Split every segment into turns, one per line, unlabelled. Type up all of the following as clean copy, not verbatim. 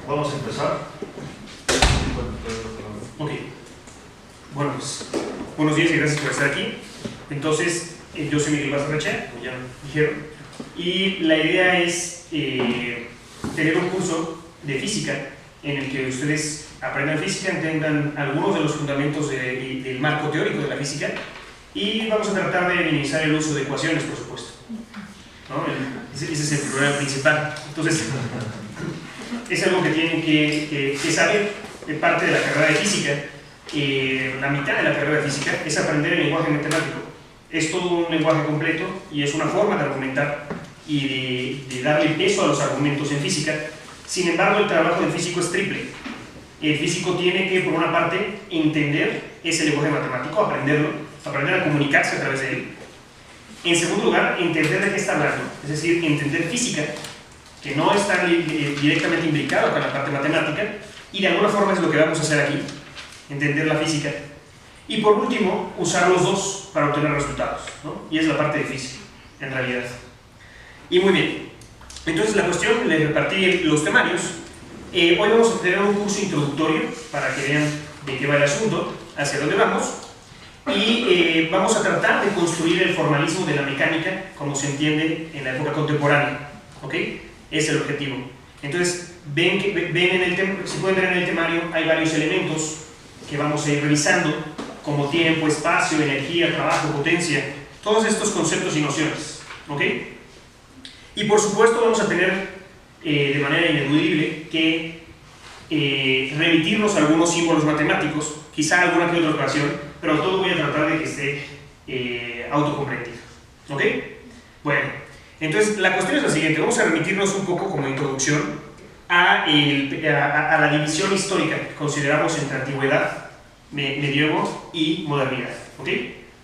Vamos a empezar.
Ok. Bueno, pues, buenos días y gracias por estar aquí. Entonces, yo soy Miguel Barrachea, como ya dijeron, y la idea es tener un curso de física en el que ustedes aprendan física, entendan algunos de los fundamentos del marco teórico de la física, y vamos a tratar de minimizar el uso de ecuaciones, por supuesto, ¿no? Ese es el problema principal. Entonces, es algo que tienen que saber de parte de la carrera de física. La mitad de la carrera de física es aprender el lenguaje matemático. Es todo un lenguaje completo y es una forma de argumentar y de darle peso a los argumentos en física. Sin embargo, el trabajo del físico es triple. El físico tiene que, por una parte, entender ese lenguaje matemático, aprender a comunicarse a través de él. En segundo lugar, entender de qué está hablando, es decir, entender física, que no está directamente imbricado con la parte matemática, y de alguna forma es lo que vamos a hacer aquí, entender la física. Y por último, usar los dos para obtener resultados, ¿no? Y es la parte difícil, en realidad. Y muy bien, entonces la cuestión, les repartí los temarios. Hoy vamos a tener un curso introductorio para que vean de qué va el asunto, hacia dónde vamos, y vamos a tratar de construir el formalismo de la mecánica como se entiende en la época contemporánea, ¿ok? Es el objetivo. Entonces, ven en el si pueden ver en el temario, hay varios elementos que vamos a ir revisando, como tiempo, espacio, energía, trabajo, potencia, todos estos conceptos y nociones, ¿ok? Y por supuesto vamos a tener de manera ineludible que remitirnos a algunos símbolos matemáticos, quizá alguna que otra ocasión, pero todo voy a tratar de que esté autocomprendido, ¿ok? Bueno, entonces la cuestión es la siguiente, vamos a remitirnos un poco como introducción a la división histórica que consideramos entre antigüedad, medievo y modernidad, ¿ok?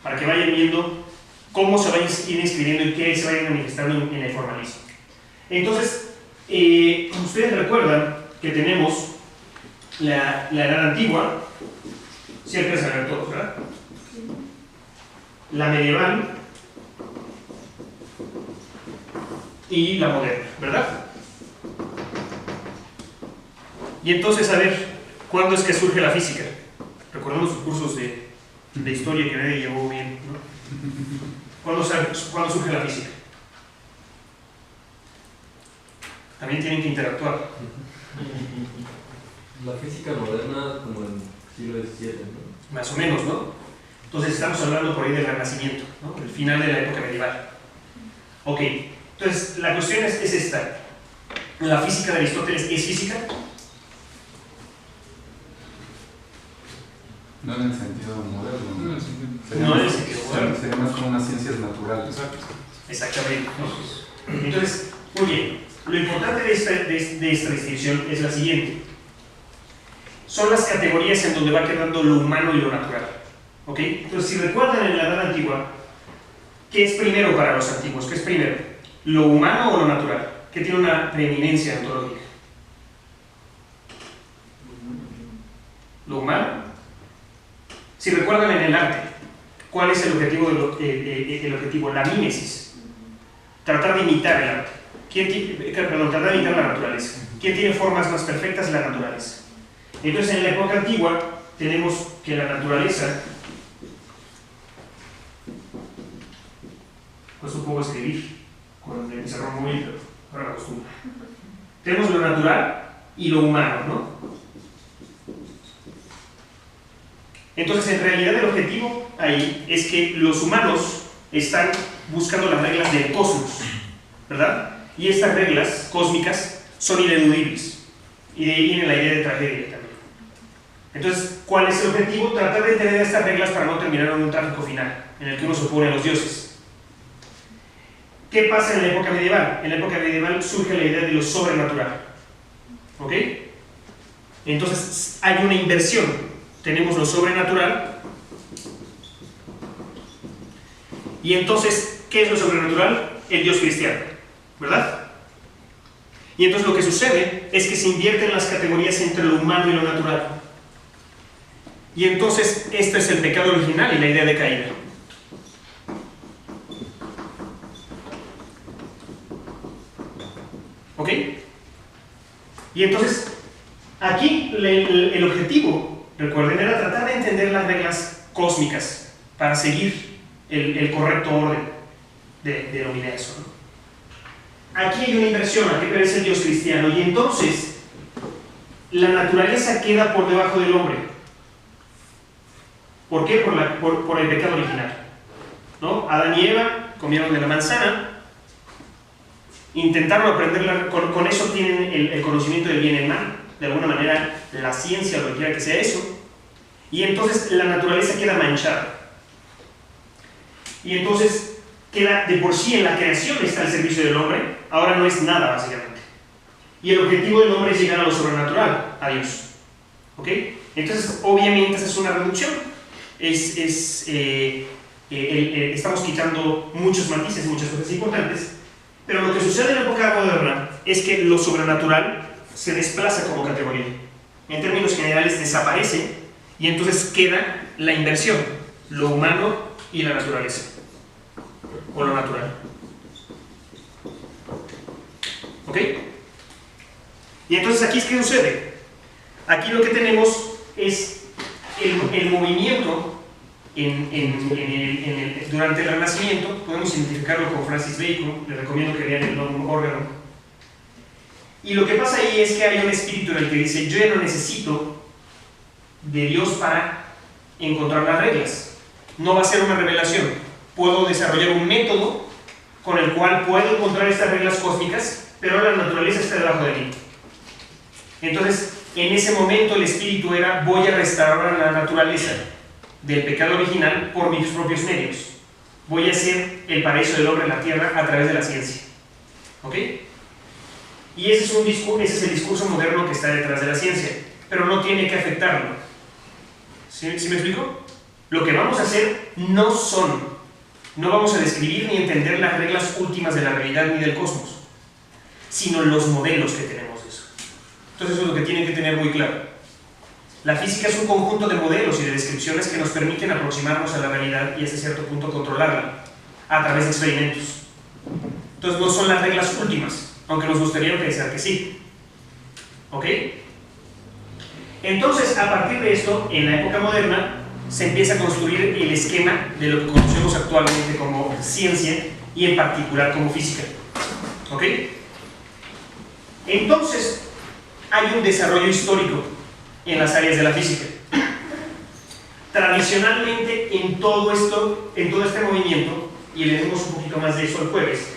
Para que vayan viendo cómo se va a ir inscribiendo y qué se va a ir manifestando en el formalismo. Entonces, ustedes recuerdan que tenemos la edad antigua, si alcanzan a ver todos, ¿verdad? La medieval y la moderna, ¿verdad? Y entonces, a ver, ¿cuándo es que surge la física? Recordemos los cursos de historia que nadie llevó bien, ¿no? ¿Cuándo surge la física? También tienen que interactuar.
La física moderna como en el siglo XVII, ¿no?
Más o menos, ¿no? Entonces estamos hablando por ahí del Renacimiento, ¿no? El final de la época medieval. Ok, entonces la cuestión es esta. ¿La física de Aristóteles es física?
No en el sentido moderno.
No en el sentido moderno.
Sería más como unas ciencias naturales.
Exactamente, ¿no? Entonces, muy bien. Lo importante de esta distinción es la siguiente. Son las categorías en donde va quedando lo humano y lo natural, ¿ok? Entonces, si recuerdan en la edad antigua, ¿qué es primero para los antiguos? ¿Qué es primero? ¿Lo humano o lo natural? ¿Qué tiene una preeminencia ontológica? ¿Lo humano? Si recuerdan en el arte, ¿cuál es el objetivo? El objetivo, la mímesis. Tratar de imitar el arte. Tratar de imitar la naturaleza. ¿Quién tiene formas más perfectas? La naturaleza. Entonces, en la época antigua, tenemos que la naturaleza, pues un poco escribir, con el pizarrón muy pero ahora me acostumbro. Tenemos lo natural y lo humano, ¿no? Entonces, en realidad el objetivo ahí es que los humanos están buscando las reglas del cosmos, ¿verdad? Y estas reglas cósmicas son ineludibles. Y de ahí viene la idea de tragedia también. Entonces, ¿cuál es el objetivo? Tratar de entender estas reglas para no terminar en un trágico final, en el que uno se opone a los dioses. ¿Qué pasa en la época medieval? En la época medieval surge la idea de lo sobrenatural, ¿ok? Entonces, hay una inversión. Tenemos lo sobrenatural. Y entonces, ¿qué es lo sobrenatural? El Dios cristiano, ¿verdad? Y entonces lo que sucede es que se invierten las categorías entre lo humano y lo natural. Y entonces, este es el pecado original y la idea de caída. ¿Ok? Y entonces, aquí el objetivo, recuerden, era tratar de entender las reglas cósmicas para seguir el correcto orden del universo, ¿no? Aquí hay una inversión, aquí aparece el Dios cristiano, y entonces la naturaleza queda por debajo del hombre. ¿Por qué? Por el pecado original, ¿no? Adán y Eva comieron de la manzana, intentaron aprenderla, con eso tienen el conocimiento del bien y el mal, de alguna manera la ciencia, lo que quiera que sea eso, y entonces la naturaleza queda manchada. Y entonces queda de por sí en la creación está al servicio del hombre, ahora no es nada básicamente. Y el objetivo del hombre es llegar a lo sobrenatural, a Dios. ¿Ok? Entonces, obviamente, esa es una reducción. Estamos quitando muchos matices, muchas cosas importantes, pero lo que sucede en la época moderna es que lo sobrenatural se desplaza como categoría. En términos generales, desaparece y entonces queda la inversión, lo humano y la naturaleza, o lo natural. ¿Ok? Y entonces aquí es que sucede. Aquí lo que tenemos es el movimiento durante el Renacimiento. Podemos identificarlo con Francis Bacon, les recomiendo que vean el Novum Organum. Y lo que pasa ahí es que hay un espíritu en el que dice: yo ya no necesito de Dios para encontrar las reglas. No va a ser una revelación. Puedo desarrollar un método con el cual puedo encontrar estas reglas cósmicas, pero la naturaleza está debajo de mí. Entonces, en ese momento el espíritu era: voy a restaurar la naturaleza del pecado original por mis propios medios. Voy a hacer el paraíso del hombre en la tierra a través de la ciencia. ¿Ok? Y ese es el discurso moderno que está detrás de la ciencia, pero no tiene que afectarlo. ¿Sí me explico? Lo que vamos a hacer no vamos a describir ni entender las reglas últimas de la realidad ni del cosmos, sino los modelos que tenemos de eso. Entonces eso es lo que tienen que tener muy claro. La física es un conjunto de modelos y de descripciones que nos permiten aproximarnos a la realidad y hasta cierto punto controlarla a través de experimentos. Entonces no son las reglas últimas, aunque nos gustaría pensar que sí. ¿Ok? Entonces, a partir de esto, en la época moderna, se empieza a construir el esquema de lo que conocemos actualmente como ciencia y en particular como física. ¿Ok? Entonces, hay un desarrollo histórico en las áreas de la física. Tradicionalmente, en todo este movimiento, y leemos un poquito más de eso el jueves,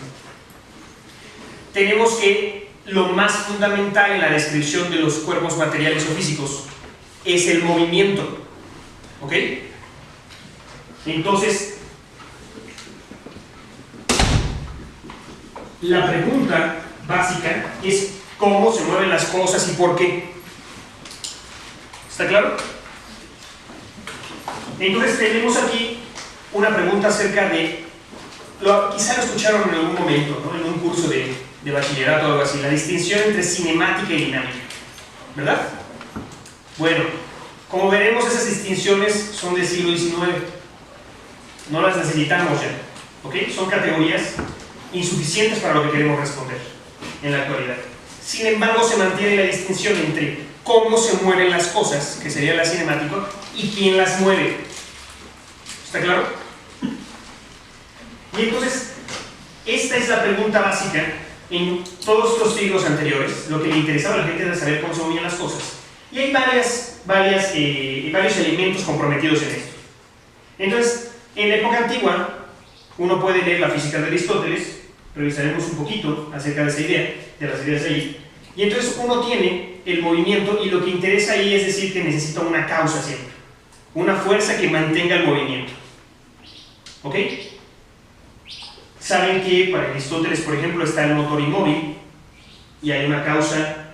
tenemos que lo más fundamental en la descripción de los cuerpos materiales o físicos es el movimiento. ¿Ok? Entonces, la pregunta básica es: ¿cómo se mueven las cosas y por qué? ¿Está claro? Entonces tenemos aquí una pregunta acerca de, quizá lo escucharon en algún momento, ¿no? En un curso de bachillerato o algo así, la distinción entre cinemática y dinámica, ¿verdad? Bueno, como veremos, esas distinciones son del siglo XIX, no las necesitamos ya, ¿ok? Son categorías insuficientes para lo que queremos responder en la actualidad. Sin embargo, se mantiene la distinción entre cómo se mueven las cosas, que sería la cinemática, y quién las mueve. ¿Está claro? Y entonces, esta es la pregunta básica. En todos estos siglos anteriores, lo que le interesaba a la gente era saber cómo se movían las cosas. Y hay varios elementos comprometidos en esto. Entonces, en la época antigua, uno puede leer la física de Aristóteles, revisaremos un poquito acerca de esa idea, de las ideas de ahí. Y entonces uno tiene el movimiento, y lo que interesa ahí es decir que necesita una causa siempre, una fuerza que mantenga el movimiento. ¿Ok? Saben que para Aristóteles, por ejemplo, está el motor inmóvil y hay una causa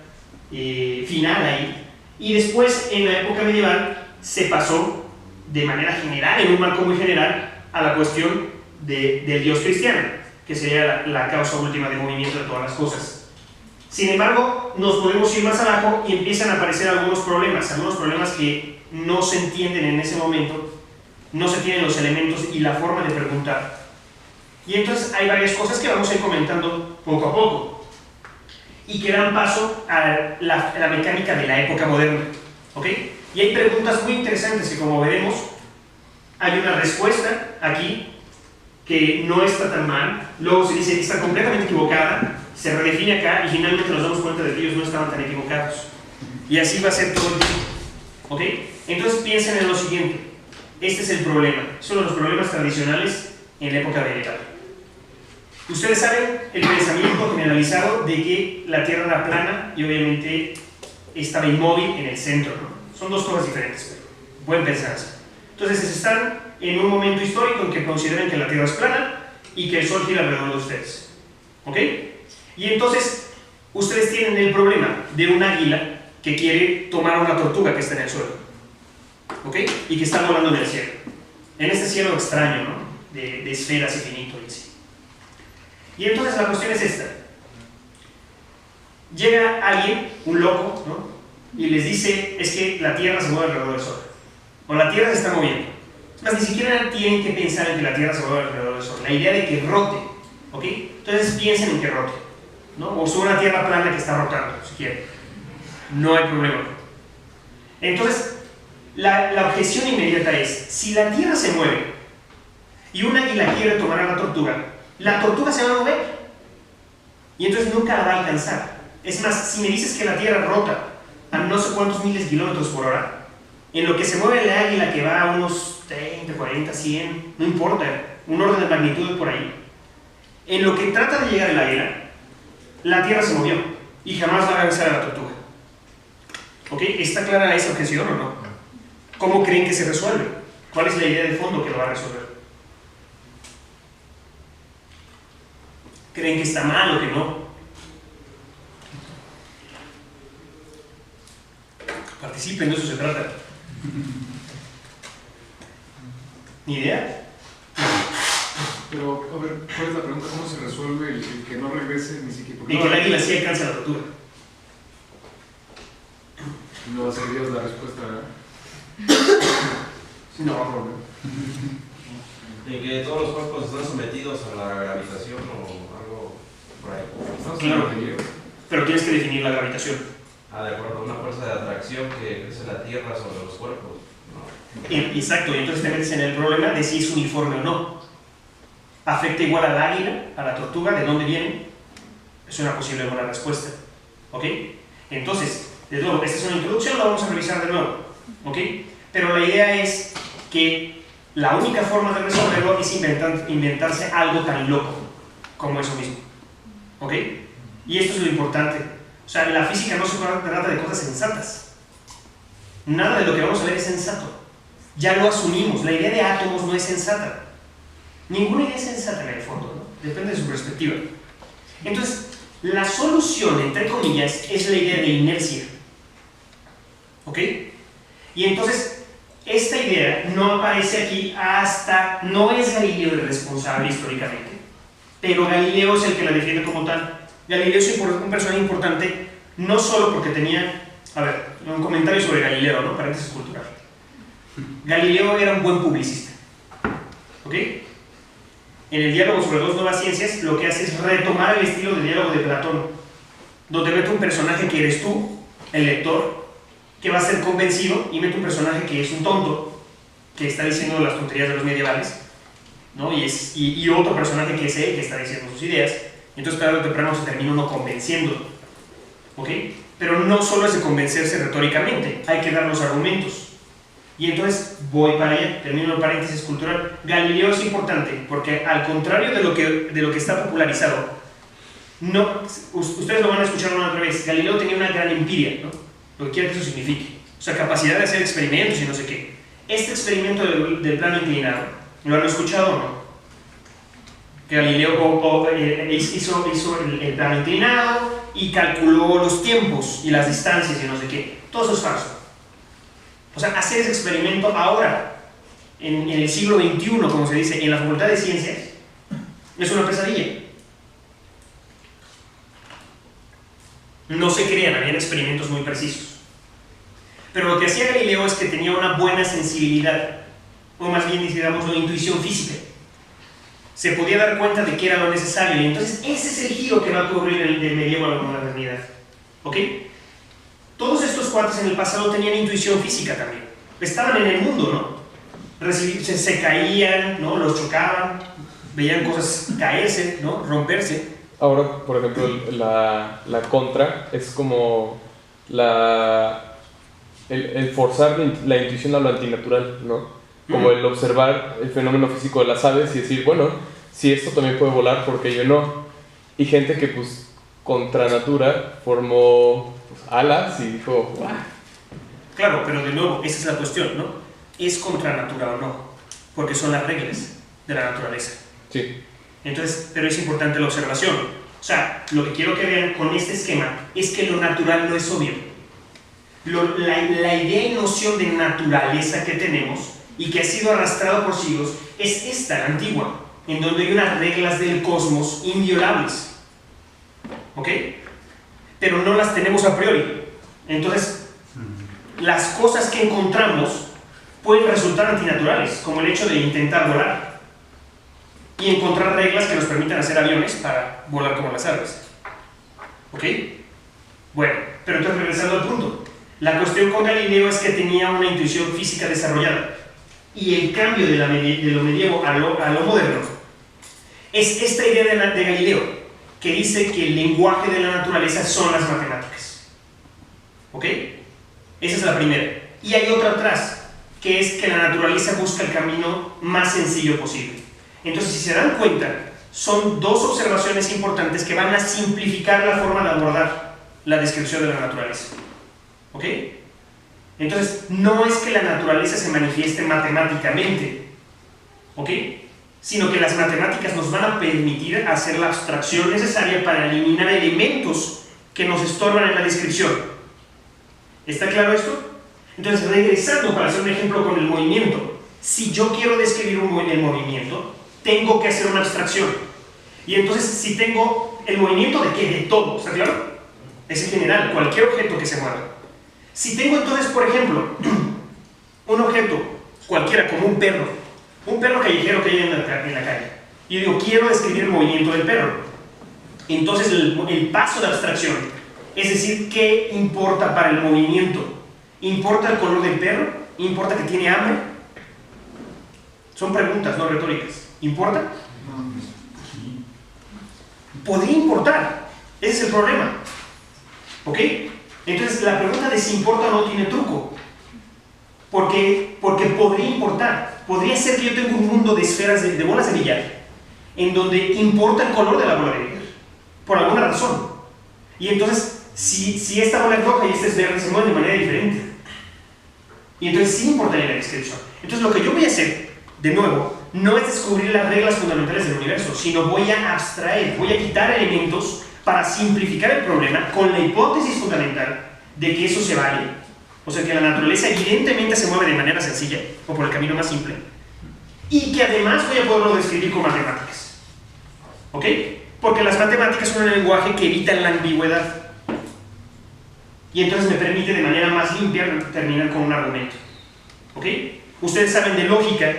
final ahí. Y después, en la época medieval, se pasó de manera general, en un marco muy general, a la cuestión del Dios cristiano, que sería la causa última de movimiento de todas las cosas. Sin embargo, nos podemos ir más abajo y empiezan a aparecer algunos problemas que no se entienden en ese momento, no se tienen los elementos y la forma de preguntar. Y entonces hay varias cosas que vamos a ir comentando poco a poco. y que dan paso a la mecánica de la época moderna. ¿Ok? Y hay preguntas muy interesantes que, como veremos, hay una respuesta aquí que no está tan mal, luego se dice que está completamente equivocada, se redefine acá y finalmente nos damos cuenta de que ellos no estaban tan equivocados. Y así va a ser todo el tiempo. ¿Ok? Entonces piensen en lo siguiente. Este es el problema. Son los problemas tradicionales en la época medieval. Ustedes saben el pensamiento generalizado de que la Tierra era plana y obviamente estaba inmóvil en el centro, ¿no? Son dos cosas diferentes, pero pueden pensar así. Entonces están en un momento histórico en que consideran que la Tierra es plana y que el Sol gira alrededor de ustedes. ¿Ok? Y entonces ustedes tienen el problema de un águila que quiere tomar a una tortuga que está en el suelo. ¿Ok? Y que está volando en el cielo. En este cielo extraño, ¿no? De esferas infinito y así. Y entonces la cuestión es esta. Llega alguien, un loco, ¿no? Y les dice, es que la Tierra se mueve alrededor del Sol. O la Tierra se está moviendo. Es más, ni siquiera tienen que pensar en que la Tierra se mueve alrededor del Sol. La idea de que rote. ¿Ok? Entonces piensen en que rote, ¿no? O sobre una Tierra plana que está rotando, si quieren. No hay problema. Entonces, la objeción inmediata es, si la Tierra se mueve y un águila quiere tomar a la tortuga se va a mover. Y entonces nunca la va a alcanzar. Es más, si me dices que la Tierra rota a no sé cuántos miles de kilómetros por hora, en lo que se mueve el águila que va a unos 30, 40, 100, no importa, un orden de magnitud por ahí, en lo que trata de llegar el águila, la Tierra se movió y jamás va a alcanzar a la tortuga. ¿Ok? ¿Está clara esa objeción o no? ¿Cómo creen que se resuelve? ¿Cuál es la idea de fondo que lo va a resolver? ¿Creen que está mal o que no? Participen, de eso se trata. ¿Ni idea?
Pero, a ver, ¿cuál es la pregunta? ¿Cómo se resuelve el que no regrese ni siquiera?
Y que el águila sí alcance a la tortuga.
No sería la respuesta, ¿verdad?
No.
En que todos los cuerpos están sometidos a la gravitación o algo por ahí.
Estamos
Claro.
hablando de Galileo.
Pero tienes que definir la gravitación.
Ah, de acuerdo, una fuerza de atracción que crece la Tierra sobre los cuerpos. No.
Exacto, y entonces te metes en el problema de si es uniforme o no. ¿Afecta igual al águila, a la tortuga, de dónde viene? Es una posible buena respuesta. ¿Ok? Entonces, de nuevo, esta es una introducción, la vamos a revisar de nuevo. ¿Ok? Pero la idea es que la única forma de resolverlo es inventarse algo tan loco como eso mismo. ¿Ok? Y esto es lo importante. O sea, la física no se trata de cosas sensatas. Nada de lo que vamos a ver es sensato. Ya lo asumimos. La idea de átomos no es sensata. Ninguna idea es sensata en el fondo, ¿no? Depende de su perspectiva. Entonces, la solución, entre comillas, es la idea de inercia. ¿Ok? Y entonces, esta idea no aparece aquí hasta... No es Galileo el responsable históricamente, pero Galileo es el que la defiende como tal. Galileo es un personaje importante, no solo porque tenía... A ver, un comentario sobre Galileo, ¿no? Paréntesis cultural. Galileo era un buen publicista. ¿Ok? En el diálogo sobre dos nuevas ciencias, lo que hace es retomar el estilo de diálogo de Platón, donde mete un personaje que eres tú, el lector, que va a ser convencido, y mete un personaje que es un tonto, que está diciendo las tonterías de los medievales, ¿no? Y otro personaje que es él, que está diciendo sus ideas. Entonces, tarde o temprano se termina uno convenciendo. ¿Ok? Pero no solo es de convencerse retóricamente, hay que dar los argumentos. Y entonces voy para allá, termino el paréntesis cultural. Galileo es importante porque, al contrario de lo que está popularizado, no, ustedes lo van a escuchar una otra vez, Galileo tenía una gran empiria, ¿no? Lo que quiera que eso signifique. O sea, capacidad de hacer experimentos y no sé qué. Este experimento del plano inclinado, ¿lo han escuchado o no? Que Galileo hizo el plano inclinado y calculó los tiempos y las distancias y no sé qué. Todo eso es falso. O sea, hacer ese experimento ahora, en el siglo XXI, como se dice, en la Facultad de Ciencias, es una pesadilla. No se crean, habían experimentos muy precisos. Pero lo que hacía Galileo es que tenía una buena sensibilidad, o más bien, digamos, una intuición física. Se podía dar cuenta de qué era lo necesario, y entonces ese es el giro que va a ocurrir del medievo a la modernidad. ¿Ok? Todos estos cuates en el pasado tenían intuición física también. Estaban en el mundo, ¿no? Se caían, ¿no? Los chocaban, veían cosas caerse, ¿no? Romperse.
Ahora, por ejemplo, la contra es como el forzar la intuición a lo antinatural, ¿no? Como el observar el fenómeno físico de las aves y decir, bueno, si esto también puede volar, ¿por qué yo no? Y gente que, pues, contra natura formó pues, alas y dijo, ¡guau!
Claro, pero de nuevo, esa es la cuestión, ¿no? ¿Es contra natura o no? Porque son las reglas de la naturaleza.
Sí.
Entonces, pero es importante la observación. O sea, lo que quiero que vean con este esquema es que lo natural no es obvio. La idea y noción de naturaleza que tenemos y que ha sido arrastrado por siglos es esta, la antigua, en donde hay unas reglas del cosmos inviolables. ¿Ok? Pero no las tenemos a priori. Entonces, las cosas que encontramos pueden resultar antinaturales, como el hecho de intentar volar y encontrar reglas que nos permitan hacer aviones para volar como las aves. ¿Ok? Bueno, pero entonces regresando al punto. La cuestión con Galileo es que tenía una intuición física desarrollada y el cambio de lo medievo a lo moderno es esta idea de Galileo que dice que el lenguaje de la naturaleza son las matemáticas. ¿Ok? Esa es la primera. Y hay otra atrás, que es que la naturaleza busca el camino más sencillo posible. Entonces, si se dan cuenta, son dos observaciones importantes que van a simplificar la forma de abordar la descripción de la naturaleza. ¿Ok? Entonces, no es que la naturaleza se manifieste matemáticamente, ¿ok? Sino que las matemáticas nos van a permitir hacer la abstracción necesaria para eliminar elementos que nos estorban en la descripción. ¿Está claro esto? Entonces, regresando para hacer un ejemplo con el movimiento, si yo quiero describir el movimiento, tengo que hacer una abstracción. Y entonces, si tengo el movimiento de ¿qué? De todo, ¿está claro? Es en general, cualquier objeto que se mueva. Si tengo entonces, por ejemplo, un objeto cualquiera como un perro callejero que hay en la calle, y digo, quiero describir el movimiento del perro, entonces el paso de abstracción, es decir, ¿qué importa para el movimiento? ¿Importa el color del perro? ¿Importa que tiene hambre? Son preguntas, no retóricas. ¿Importa? Podría importar, ese es el problema. ¿Ok? Entonces la pregunta de si importa o no tiene truco, porque podría importar. Podría ser que yo tenga un mundo de esferas de bolas de billar en donde importa el color de la bola de billar por alguna razón, y entonces si esta bola es roja y esta es verde, se mueven de manera diferente, y entonces sí importaría la descripción. Entonces lo que yo voy a hacer, de nuevo, no es descubrir las reglas fundamentales del universo, sino voy a abstraer, voy a quitar elementos para simplificar el problema con la hipótesis fundamental de que eso se vale. O sea, que la naturaleza evidentemente se mueve de manera sencilla, o por el camino más simple, y que además voy a poderlo describir con matemáticas. ¿Ok? Porque las matemáticas son un lenguaje que evita la ambigüedad, y entonces me permite de manera más limpia terminar con un argumento. ¿Ok? Ustedes saben de lógica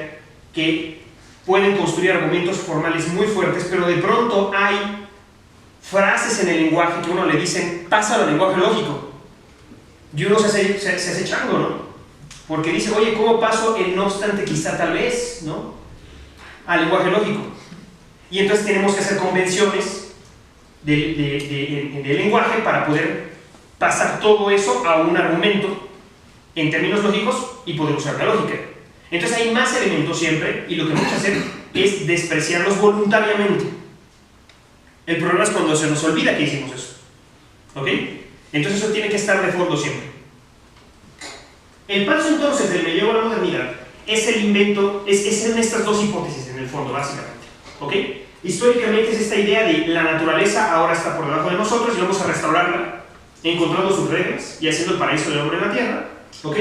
que pueden construir argumentos formales muy fuertes, pero de pronto hay frases en el lenguaje que uno le dicen, pasa al lenguaje lógico. Y uno se hace chango, ¿no? Porque dice, oye, ¿cómo paso el no obstante, quizá, tal vez, ¿no? Al lenguaje lógico. Y entonces tenemos que hacer convenciones de lenguaje para poder pasar todo eso a un argumento en términos lógicos y poder usar la lógica. Entonces hay más elementos siempre, y lo que vamos a hacer es despreciarlos voluntariamente. El problema es cuando se nos olvida que hicimos eso. ¿Ok? Entonces eso tiene que estar de fondo siempre. El paso entonces del medievo a la modernidad es el invento, es en estas dos hipótesis en el fondo, básicamente. ¿Ok? Históricamente es esta idea de la naturaleza ahora está por debajo de nosotros y vamos a restaurarla encontrando sus reglas y haciendo el paraíso del hombre en la tierra. ¿Ok?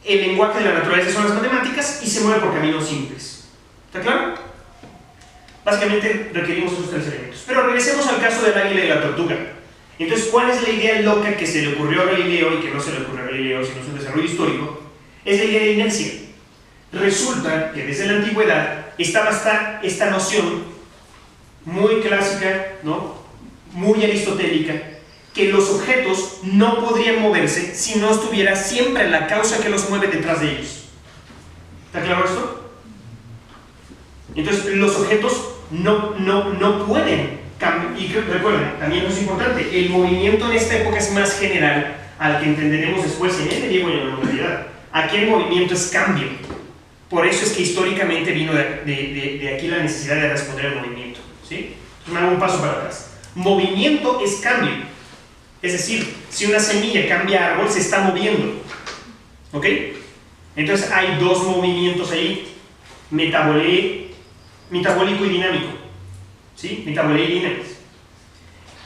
El lenguaje de la naturaleza son las matemáticas y se mueve por caminos simples. ¿Está claro? Básicamente requerimos esos tres elementos. Pero regresemos al caso del águila y la tortuga. Entonces, ¿cuál es la idea loca que se le ocurrió a Galileo y que no se le ocurrió a Galileo, sino es un desarrollo histórico? Es la idea de inercia. Resulta que desde la antigüedad estaba esta noción muy clásica, ¿no? Muy aristotélica, que los objetos no podrían moverse si no estuviera siempre la causa que los mueve detrás de ellos. ¿Está claro esto? Entonces, los objetos no pueden cambiar. Y recuerden, también es importante, el movimiento en esta época es más general al que entenderemos después en el medievo y en la modernidad. Aquí el movimiento es cambio. Por eso es que históricamente vino de aquí la necesidad de responder al movimiento. ¿Sí? Me hago un paso para atrás. Movimiento es cambio. Es decir, si una semilla cambia árbol, se está moviendo. ¿Ok? Entonces hay dos movimientos ahí, metabólico y dinámico. ¿Sí? Metabolía y dinámica.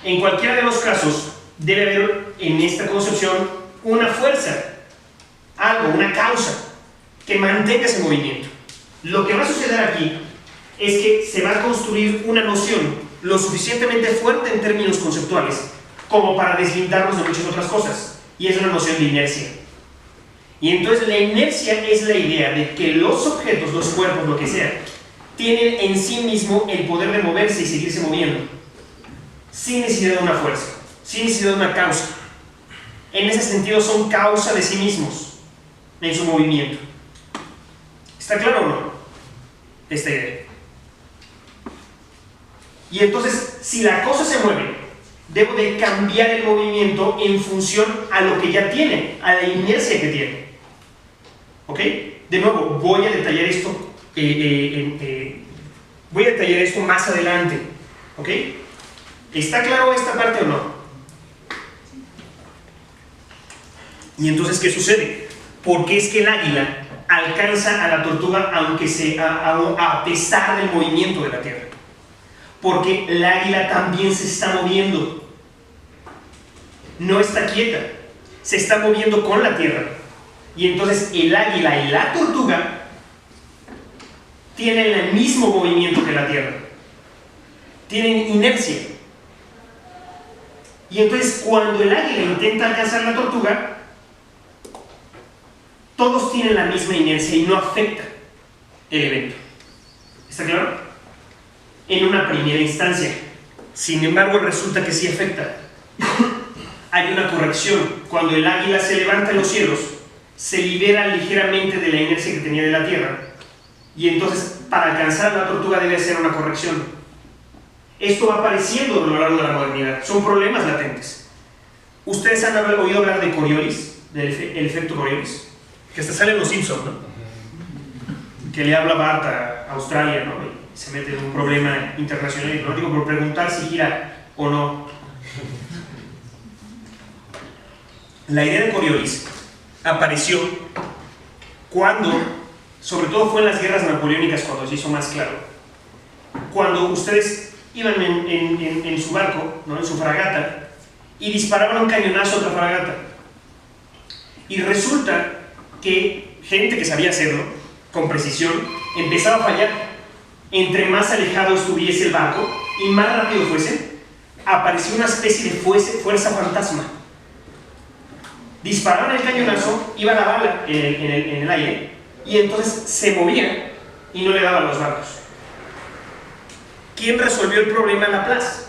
En cualquiera de los casos, debe haber en esta concepción una fuerza, algo, una causa que mantenga ese movimiento. Lo que va a suceder aquí es que se va a construir una noción lo suficientemente fuerte en términos conceptuales como para deslindarnos de muchas otras cosas, y es una noción de inercia. Y entonces la inercia es la idea de que los objetos, los cuerpos, lo que sea, tienen en sí mismo el poder de moverse y seguirse moviendo sin necesidad de una fuerza, sin necesidad de una causa. En ese sentido son causa de sí mismos en su movimiento. ¿Está claro o no? Esta idea. Y entonces, si la cosa se mueve, debo de cambiar el movimiento en función a lo que ya tiene, a la inercia que tiene. ¿Ok? De nuevo, voy a detallar esto más adelante. ¿Ok? ¿Está claro esta parte o no? Y entonces, ¿qué sucede? ¿Por qué es que el águila alcanza a la tortuga a pesar del movimiento de la Tierra? Porque el águila también se está moviendo. No está quieta, se está moviendo con la Tierra. Y entonces el águila y la tortuga tienen el mismo movimiento que la Tierra. Tienen inercia. Y entonces cuando el águila intenta alcanzar la tortuga, todos tienen la misma inercia y no afecta el evento. ¿Está claro? En una primera instancia. Sin embargo, resulta que sí afecta. Hay una corrección. Cuando el águila se levanta en los cielos, se libera ligeramente de la inercia que tenía de la Tierra. Y entonces, para alcanzar a la tortuga debe hacer una corrección. Esto va apareciendo a lo largo de la modernidad. Son problemas latentes. ¿Ustedes han oído hablar de Coriolis? Del efecto Coriolis. Que hasta sale en Los Simpsons, ¿no? Que le habla Bart a Australia, ¿no? Y se mete en un problema internacional diplomático por preguntar si gira o no. La idea de Coriolis apareció cuando, sobre todo fue en las guerras napoleónicas cuando se hizo más claro, cuando ustedes iban en su barco, ¿no? En su fragata, y disparaban un cañonazo a otra fragata. Y resulta que gente que sabía hacerlo con precisión empezaba a fallar. Entre más alejado estuviese el barco y más rápido fuese, apareció una especie de fuerza fantasma. Disparaban el cañonazo, iba la bala en el aire, y entonces se movía y no le daban los barcos. ¿Quién resolvió el problema? Laplace.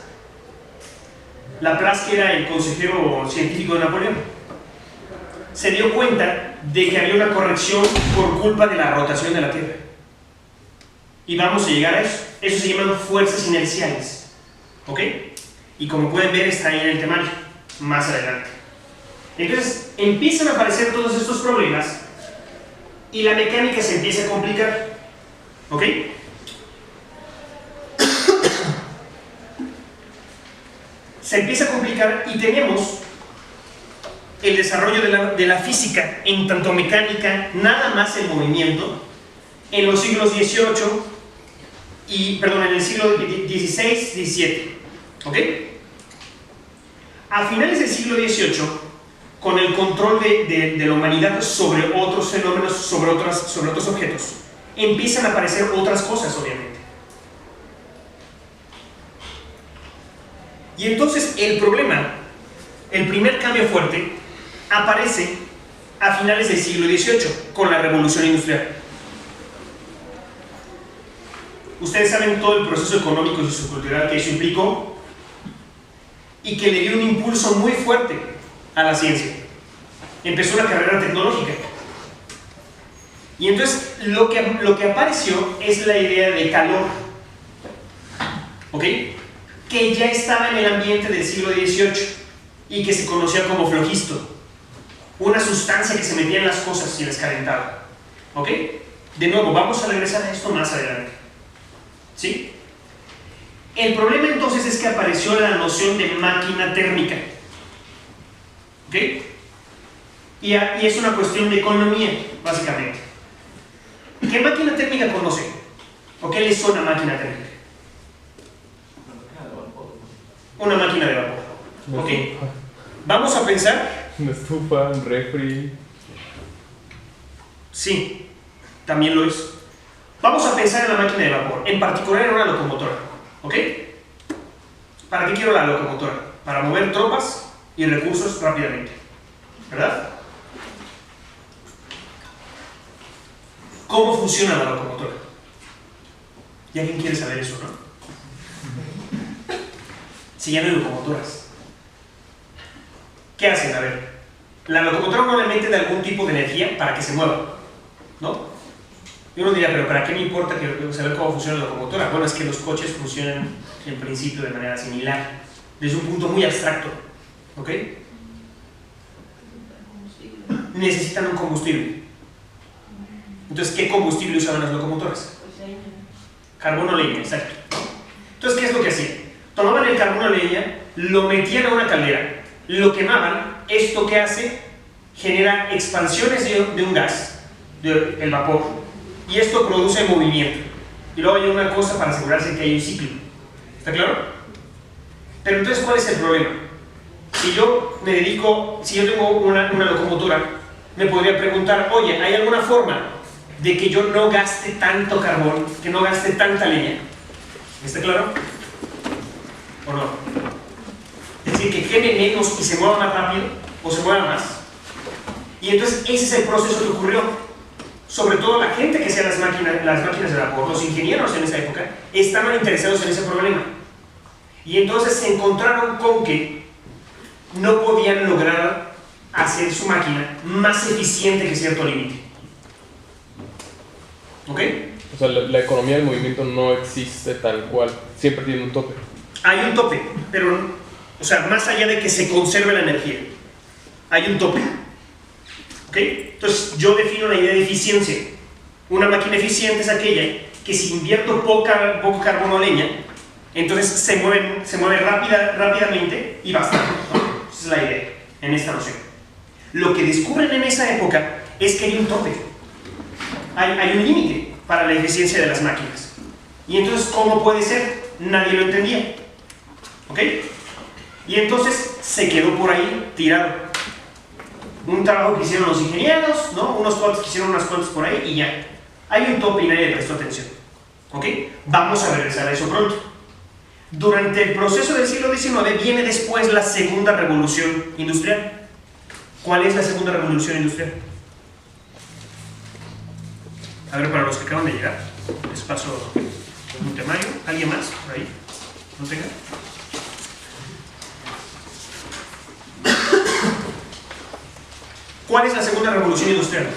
Laplace, que era el consejero científico de Napoleón, se dio cuenta de que había una corrección por culpa de la rotación de la Tierra. Y vamos a llegar a eso. Eso se llaman fuerzas inerciales. ¿Ok? Y como pueden ver, está ahí en el temario, más adelante. Entonces, empiezan a aparecer todos estos problemas y la mecánica se empieza a complicar. ¿Ok? Se empieza a complicar y tenemos el desarrollo de la física en tanto mecánica, nada más el movimiento, en los siglos XVIII en el siglo XVI, XVII. ¿Ok? A finales del siglo XVIII, con el control de la humanidad sobre otros fenómenos, sobre otros objetos, empiezan a aparecer otras cosas, obviamente. Y entonces el problema, el primer cambio fuerte, aparece a finales del siglo XVIII, con la Revolución Industrial. Ustedes saben todo el proceso económico y sociocultural que eso implicó. y que le dio un impulso muy fuerte a la ciencia. Empezó una carrera tecnológica. Y entonces lo que apareció es la idea de calor, ¿ok? Que ya estaba en el ambiente del siglo XVIII y que se conocía como flogisto, una sustancia que se metía en las cosas y las calentaba, ¿ok? De nuevo, vamos a regresar a esto más adelante, ¿sí? El problema entonces es que apareció la noción de máquina térmica, ¿ok? Y es una cuestión de economía, básicamente. ¿Qué máquina térmica conocen? ¿O qué les suena máquina térmica? Una máquina de vapor. ¿Ok? Vamos a pensar.
Una estufa, un refri.
Sí, también lo es. Vamos a pensar en la máquina de vapor, en particular en una locomotora. ¿Ok? ¿Para qué quiero la locomotora? Para mover tropas y recursos rápidamente. ¿Verdad? ¿Cómo funciona la locomotora? ¿Y alguien quiere saber eso, no? Si ya no hay locomotoras, ¿qué hacen? A ver, la locomotora no le mete de algún tipo de energía para que se mueva, ¿no? Y uno diría, pero ¿para qué me importa saber cómo funciona la locomotora? Bueno, es que los coches funcionan en principio de manera similar, desde un punto muy abstracto, ¿ok? Necesitan un combustible. Entonces, ¿qué combustible usaban las locomotoras? Carbón o leña, exacto. Entonces, ¿qué es lo que hacían? Tomaban el carbón o leña, lo metían a una caldera, lo quemaban. Esto que hace genera expansiones de un gas, el vapor, y esto produce movimiento. Y luego hay una cosa para asegurarse que hay un ciclo. ¿Está claro? Pero entonces, ¿cuál es el problema? Si yo tengo una locomotora, me podría preguntar, oye, ¿hay alguna forma de que yo no gaste tanto carbón, que no gaste tanta leña? ¿Está claro? ¿O no? Es decir, que queme menos y se mueva más rápido, o se mueva más. Y entonces ese es el proceso que ocurrió. Sobre todo la gente que hacía las máquinas de vapor, los ingenieros en esa época, estaban interesados en ese problema. Y entonces se encontraron con que no podían lograr hacer su máquina más eficiente que cierto límite. ¿Ok?
O sea, la economía del movimiento no existe tal cual. Siempre tiene un tope.
Hay un tope, pero, o sea, más allá de que se conserve la energía, hay un tope. ¿Ok? Entonces, yo defino la idea de eficiencia. Una máquina eficiente es aquella que si invierto poco carbón o leña, entonces se mueve rápidamente y bastante, ¿no? Esa es la idea en esta noción. Lo que descubren en esa época es que hay un tope. Hay un límite para la eficiencia de las máquinas. Y entonces, ¿cómo puede ser? Nadie lo entendía. ¿Ok? Y entonces se quedó por ahí tirado. Un trabajo que hicieron los ingenieros, ¿no? Unos cuantos que hicieron unas cuantas por ahí y ya. Hay un tope y nadie le prestó atención. ¿Ok? Vamos a regresar a eso pronto. Durante el proceso del siglo XIX viene después la segunda revolución industrial. ¿Cuál es la segunda revolución industrial? A ver, para los que acaban de llegar, les paso un temario. ¿Alguien más por ahí? ¿No tenga? ¿Cuál es la segunda revolución industrial?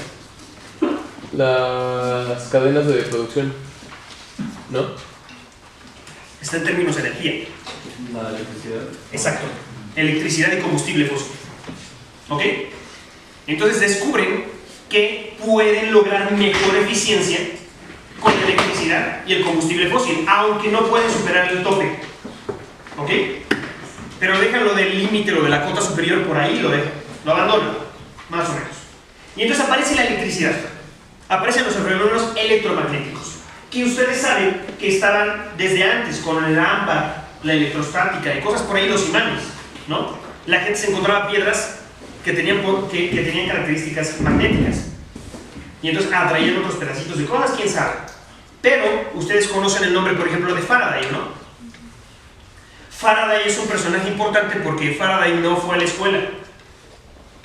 Las cadenas de producción, ¿no?
Está en términos de energía.
La electricidad.
Exacto. Electricidad y combustible fósil. ¿Ok? Entonces descubren que pueden lograr mejor eficiencia con la electricidad y el combustible fósil, aunque no pueden superar el tope. ¿Ok? Pero dejan lo del límite, lo de la cota superior por ahí, lo abandonan, más o menos. Y entonces aparece la electricidad. Aparecen los fenómenos electromagnéticos, que ustedes saben que estaban desde antes con el ámbar, la electrostática y cosas por ahí, los imanes, ¿no? La gente se encontraba piedras que tenían características magnéticas y entonces atraían otros pedacitos de cosas, quién sabe. Pero ustedes conocen el nombre, por ejemplo, de Faraday, ¿no? Faraday es un personaje importante porque Faraday no fue a la escuela.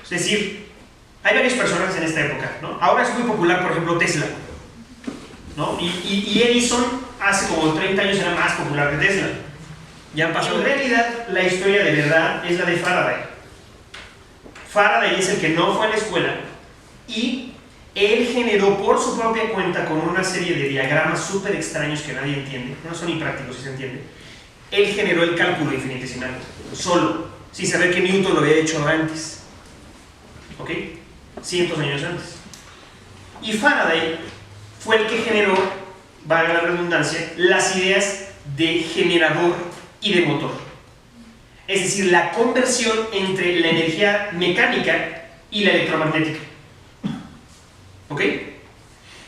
Es decir, hay varios personajes en esta época, ¿no? Ahora es muy popular, por ejemplo, Tesla, ¿no? Y Edison hace como 30 años era más popular que Tesla, Ya pasó. En realidad, la historia de verdad es la de Faraday. Faraday es el que no fue a la escuela y él generó por su propia cuenta, con una serie de diagramas súper extraños que nadie entiende, no son ni prácticos si se entiende, él generó el cálculo infinitesimal, solo, sin saber que Newton lo había hecho antes. ¿Ok? Cientos de años antes. Y Faraday fue el que generó, valga la redundancia, las ideas de generador y de motor. Es decir, la conversión entre la energía mecánica y la electromagnética. ¿Ok?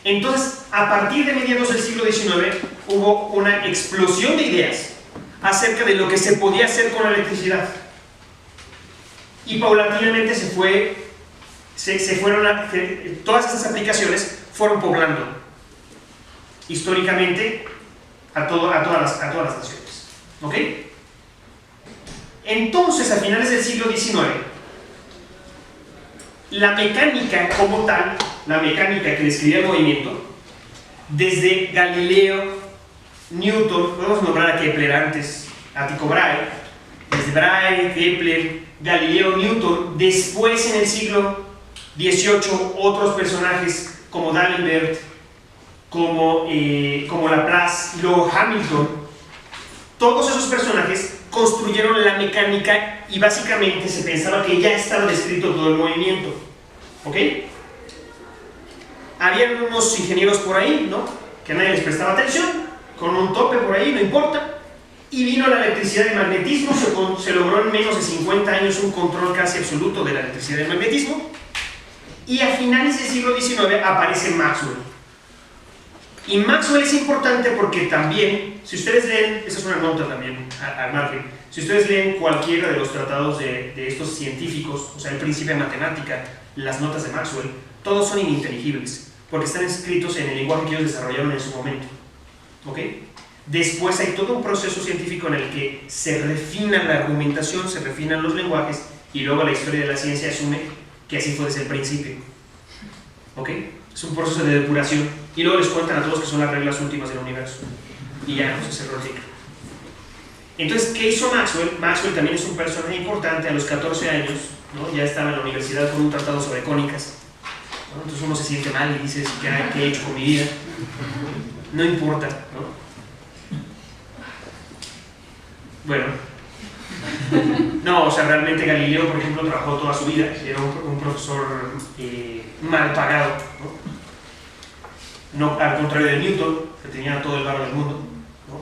Entonces, a partir de mediados del siglo XIX, hubo una explosión de ideas acerca de lo que se podía hacer con la electricidad. Y paulatinamente todas esas aplicaciones fueron poblando históricamente a todas las naciones. ¿Ok? Entonces, a finales del siglo XIX, la mecánica como tal, la mecánica que describía el movimiento, desde Galileo, Newton, podemos nombrar a Kepler antes, a Tycho Brahe, desde Brahe, Kepler, Galileo, Newton, después en el siglo XVIII otros personajes como D'Alembert, como Laplace, y luego Hamilton, todos esos personajes construyeron la mecánica y básicamente se pensaba que ya estaba descrito todo el movimiento. ¿Ok? Habían unos ingenieros por ahí, ¿no?, que a nadie les prestaba atención, con un tope por ahí, no importa, y vino la electricidad y el magnetismo, se logró en menos de 50 años un control casi absoluto de la electricidad y el magnetismo, y a finales del siglo XIX aparece Maxwell. Y Maxwell es importante porque también, si ustedes leen, esa es una nota también al margen, si ustedes leen cualquiera de los tratados de estos científicos, o sea, el Príncipe de Matemática, las notas de Maxwell, todos son ininteligibles, porque están escritos en el lenguaje que ellos desarrollaron en su momento. ¿Ok? Después hay todo un proceso científico en el que se refina la argumentación, se refinan los lenguajes, y luego la historia de la ciencia asume que así fue desde el principio. ¿Ok? Es un proceso de depuración, y luego les cuentan a todos que son las reglas últimas del universo, y ya no se cerró el ciclo. Entonces, ¿qué hizo Maxwell? Maxwell también es un personaje importante. A los 14 años, ¿no?, ya estaba en la universidad con un tratado sobre cónicas, ¿no? Entonces uno se siente mal y dice, ¿qué he hecho con mi vida? No importa, ¿no? Bueno, no, o sea, realmente Galileo, por ejemplo, trabajó toda su vida, era un profesor mal pagado, ¿no? No, al contrario de Newton, que tenía todo el valor del mundo, ¿no?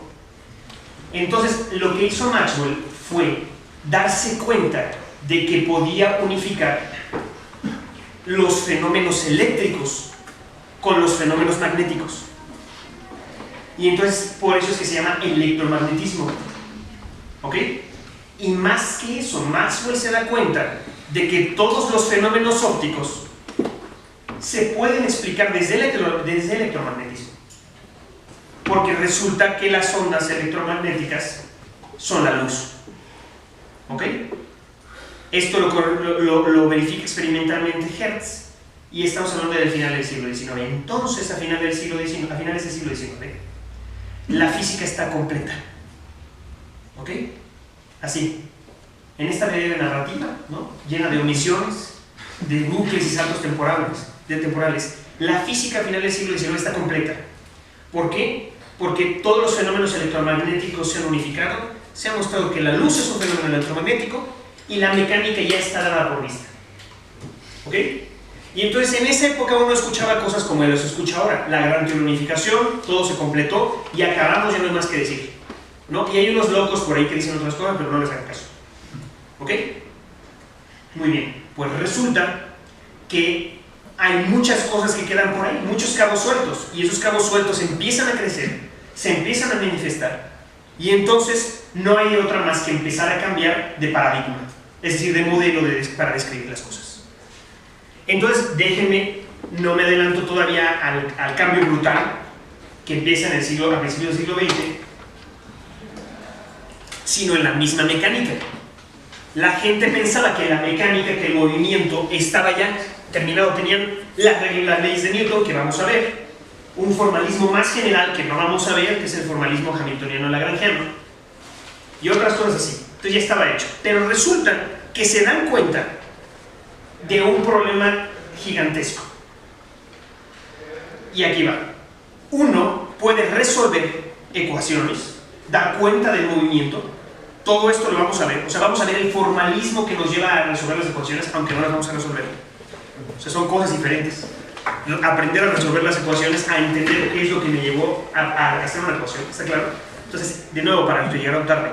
Entonces, lo que hizo Maxwell fue darse cuenta de que podía unificar los fenómenos eléctricos con los fenómenos magnéticos. Y entonces, por eso es que se llama electromagnetismo. ¿Ok? Y más que eso, Maxwell se da cuenta de que todos los fenómenos ópticos se pueden explicar desde electromagnetismo. Porque resulta que las ondas electromagnéticas son la luz. ¿Ok? Esto lo verifica experimentalmente Hertz, y estamos hablando del final del siglo XIX. Entonces, a finales del siglo XIX, la física está completa. ¿Ok? Así, en esta breve narrativa, ¿no?, llena de omisiones, de bucles y saltos temporales, la física a finales del siglo XIX está completa. ¿Por qué? Porque todos los fenómenos electromagnéticos se han unificado, se ha mostrado que la luz es un fenómeno electromagnético y la mecánica ya está dada por vista. ¿Ok? Y entonces en esa época uno escuchaba cosas como se escucha ahora, la gran teoría de unificación, todo se completó y acabamos, ya no hay más que decir, ¿no? Y hay unos locos por ahí que dicen otras cosas, pero no les hagan caso. ¿Ok? Muy bien, pues resulta que hay muchas cosas que quedan por ahí, muchos cabos sueltos, y esos cabos sueltos empiezan a crecer, se empiezan a manifestar, y entonces no hay otra más que empezar a cambiar de paradigma, es decir, de modelo para describir las cosas. Entonces, déjenme, no me adelanto todavía al cambio brutal que empieza a principios del siglo XX, sino en la misma mecánica. La gente pensaba que la mecánica, que el movimiento estaba ya terminado, tenían las leyes de Newton, que vamos a ver, un formalismo más general que no vamos a ver, que es el formalismo hamiltoniano-lagrangiano, y otras cosas así. Entonces ya estaba hecho. Pero resulta que se dan cuenta de un problema gigantesco. Y aquí va. Uno puede resolver ecuaciones, dar cuenta del movimiento. Todo esto lo vamos a ver. O sea, vamos a ver el formalismo que nos lleva a resolver las ecuaciones, aunque no las vamos a resolver. O sea, son cosas diferentes. Aprender a resolver las ecuaciones, a entender qué es lo que me llevó a hacer una ecuación. ¿Está claro? Entonces, de nuevo, para que llegaron tarde.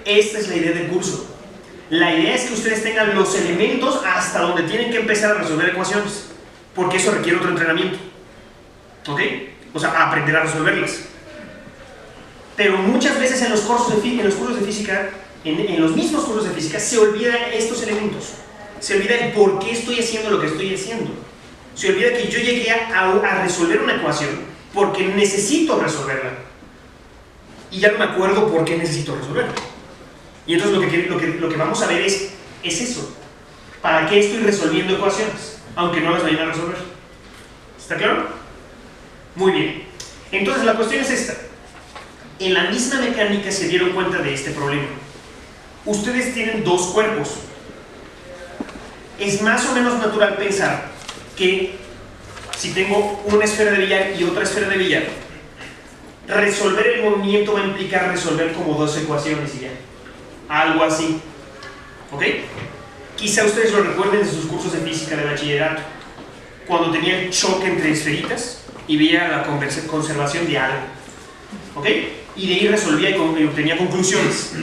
Esta es la idea del curso. La idea es que ustedes tengan los elementos hasta donde tienen que empezar a resolver ecuaciones. Porque eso requiere otro entrenamiento. ¿Ok? O sea, aprender a resolverlas. Pero muchas veces en los cursos de física, en los mismos cursos de física, se olvidan estos elementos. Se olvida el por qué estoy haciendo lo que estoy haciendo. Se olvida que yo llegué a resolver una ecuación porque necesito resolverla. Y ya no me acuerdo por qué necesito resolverla. Y entonces lo que vamos a ver es eso. ¿Para qué estoy resolviendo ecuaciones? Aunque no las vayan a resolver. ¿Está claro? Muy bien. Entonces la cuestión es esta. En la misma mecánica se dieron cuenta de este problema. Ustedes tienen dos cuerpos. Es más o menos natural pensar que si tengo una esfera de billar y otra esfera de billar, resolver el movimiento va a implicar resolver como dos ecuaciones y ya. Algo así. ¿Ok? Quizá ustedes lo recuerden de sus cursos de física de bachillerato, cuando tenían choque entre esferitas y veía la conservación de algo. ¿Ok? Y de ahí resolvía y obtenía conclusiones.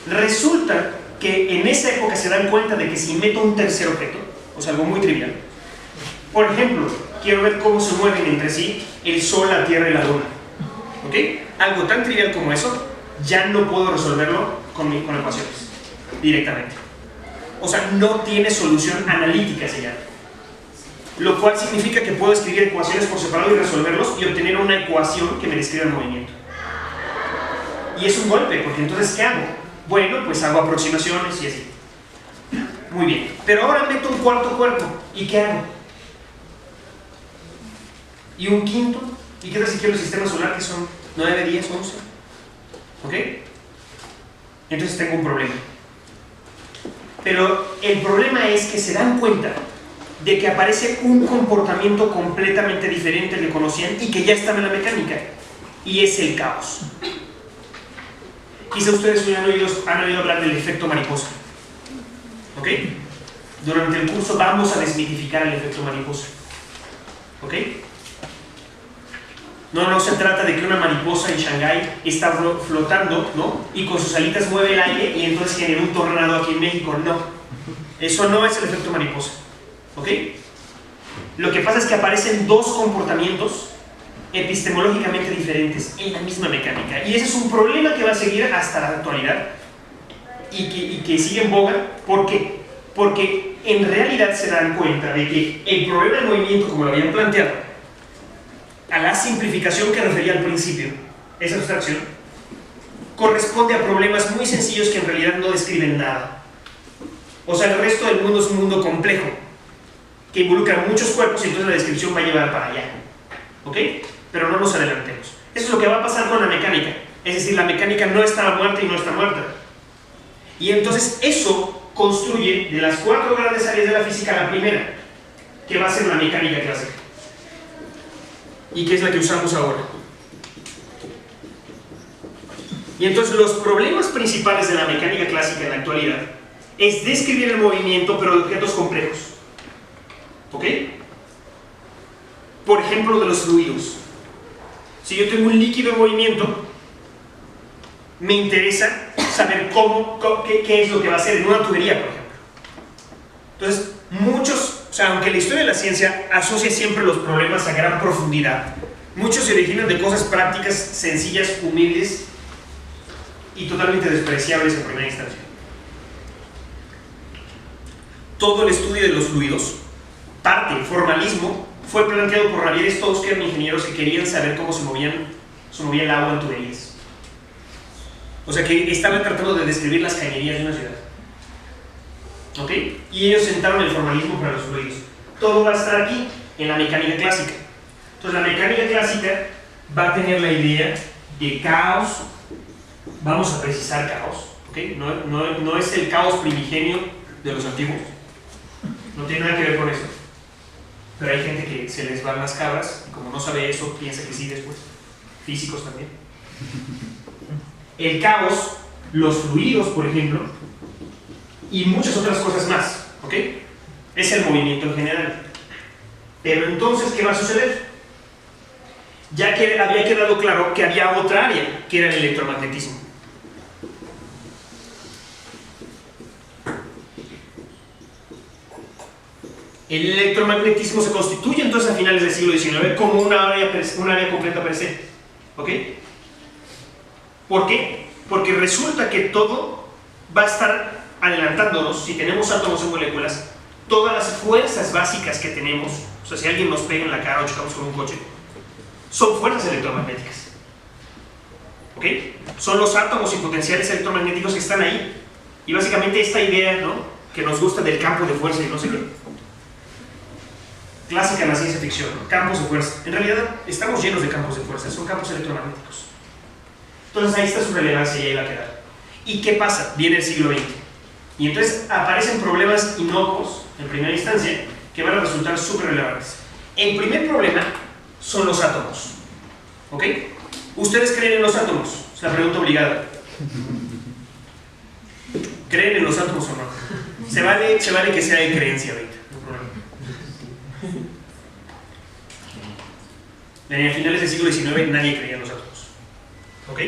Resulta que en esa época se dan cuenta de que si meto un tercer objeto, o sea, algo muy trivial, por ejemplo, quiero ver cómo se mueven entre sí el Sol, la Tierra y la Luna. ¿Ok? Algo tan trivial como eso, ya no puedo resolverlo con ecuaciones directamente. O sea, no tiene solución analítica, se llama. Lo cual significa que puedo escribir ecuaciones por separado y resolverlos y obtener una ecuación que me describa el movimiento. Y es un golpe, porque entonces, ¿qué hago? Bueno, pues hago aproximaciones y así. Muy bien. Pero ahora meto un cuarto cuerpo. ¿Y qué hago? ¿Y un quinto? ¿Y qué tal si quiero el sistema solar, que son 9, 10, 11? ¿Ok? Entonces tengo un problema. Pero el problema es que se dan cuenta de que aparece un comportamiento completamente diferente al que conocían y que ya estaba en la mecánica. Y es el caos. Quizá ustedes han oído hablar del efecto mariposa. ¿Ok? Durante el curso vamos a desmitificar el efecto mariposa. ¿Ok? No se trata de que una mariposa en Shanghái está flotando, ¿no? Y con sus alitas mueve el aire y entonces genera un tornado aquí en México. No. Eso no es el efecto mariposa. ¿Ok? Lo que pasa es que aparecen dos comportamientos epistemológicamente diferentes en la misma mecánica. Y ese es un problema que va a seguir hasta la actualidad y que sigue en boga. ¿Por qué? Porque en realidad se dan cuenta de que el problema del movimiento, como lo habían planteado, a la simplificación que refería al principio, esa abstracción, corresponde a problemas muy sencillos que en realidad no describen nada. O sea, el resto del mundo es un mundo complejo, que involucra muchos cuerpos y entonces la descripción va a llevar para allá. ¿Ok? Pero no nos adelantemos. Eso es lo que va a pasar con la mecánica. Es decir, la mecánica no está muerta y no está muerta. Y entonces eso construye de las 4 grandes áreas de la física la primera, que va a ser la mecánica clásica. Y que es la que usamos ahora. Y entonces los problemas principales de la mecánica clásica en la actualidad es describir el movimiento, pero de objetos complejos. ¿Ok? Por ejemplo, de los fluidos. Si yo tengo un líquido en movimiento, me interesa saber qué es lo que va a hacer en una tubería, por ejemplo. Entonces, o sea, aunque la historia de la ciencia asocia siempre los problemas a gran profundidad, muchos se originan de cosas prácticas, sencillas, humildes y totalmente despreciables en primera instancia. Todo el estudio de los fluidos, parte, formalismo, fue planteado por Navier-Stokes, que eran ingenieros que querían saber cómo se movía el agua en tuberías. O sea, que estaban tratando de describir las cañerías de una ciudad. ¿Ok? Y ellos sentaron el formalismo para los fluidos. Todo va a estar aquí, en la mecánica clásica. Entonces, la mecánica clásica va a tener la idea de caos, vamos a precisar caos, ¿ok? No es el caos primigenio de los antiguos, no tiene nada que ver con eso, pero hay gente que se les van las cabras y como no sabe eso, piensa que sí después, físicos también. El caos, los fluidos, por ejemplo, y muchas otras cosas más, ¿ok? Es el movimiento en general. Pero entonces, ¿qué va a suceder? Ya que había quedado claro que había otra área, que era el electromagnetismo. El electromagnetismo se constituye entonces a finales del siglo XIX como una área completa per se. ¿Ok? ¿Por qué? Porque resulta que todo va a estar adelantándonos, si tenemos átomos en moléculas, todas las fuerzas básicas que tenemos. O sea, si alguien nos pega en la cara o chocamos con un coche, son fuerzas electromagnéticas. ¿Ok? Son los átomos y potenciales electromagnéticos que están ahí. Y básicamente esta idea, ¿no?, que nos gusta del campo de fuerza y no sé qué, clásica en la ciencia ficción, ¿no? Campos de fuerza. En realidad estamos llenos de campos de fuerza, son campos electromagnéticos. Entonces ahí está su relevancia y ahí va a quedar. ¿Y qué pasa? Viene el siglo XX. Y entonces aparecen problemas inocuos, en primera instancia, que van a resultar súper relevantes. El primer problema son los átomos. ¿Ok? ¿Ustedes creen en los átomos? Es la pregunta obligada. ¿Creen en los átomos o no? Se vale que sea de creencia ahorita, no hay problema. A finales del siglo XIX nadie creía en los átomos. ¿Ok?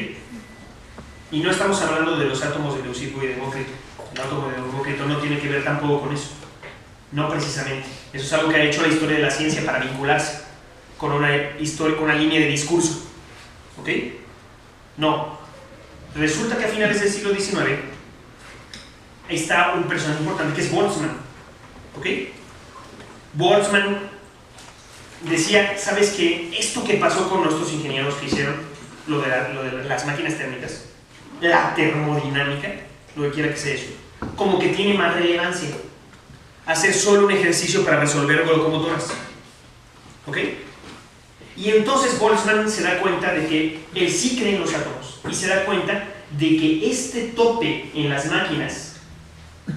Y no estamos hablando de los átomos de Leucipo y de Demócrito. El átomo de Demócrito no tiene que ver tampoco con eso. No precisamente. Eso es algo que ha hecho la historia de la ciencia para vincularse con una línea de discurso. ¿Ok? No. Resulta que a finales del siglo XIX está un personaje importante que es Boltzmann. ¿Ok? Boltzmann decía, ¿sabes qué? Esto que pasó con nuestros ingenieros que hicieron lo de las máquinas térmicas, la termodinámica, lo que quiera que sea eso, como que tiene más relevancia hacer solo un ejercicio para resolver locomotoras. ¿Ok? Y entonces Boltzmann se da cuenta de que él sí cree en los átomos y se da cuenta de que este tope en las máquinas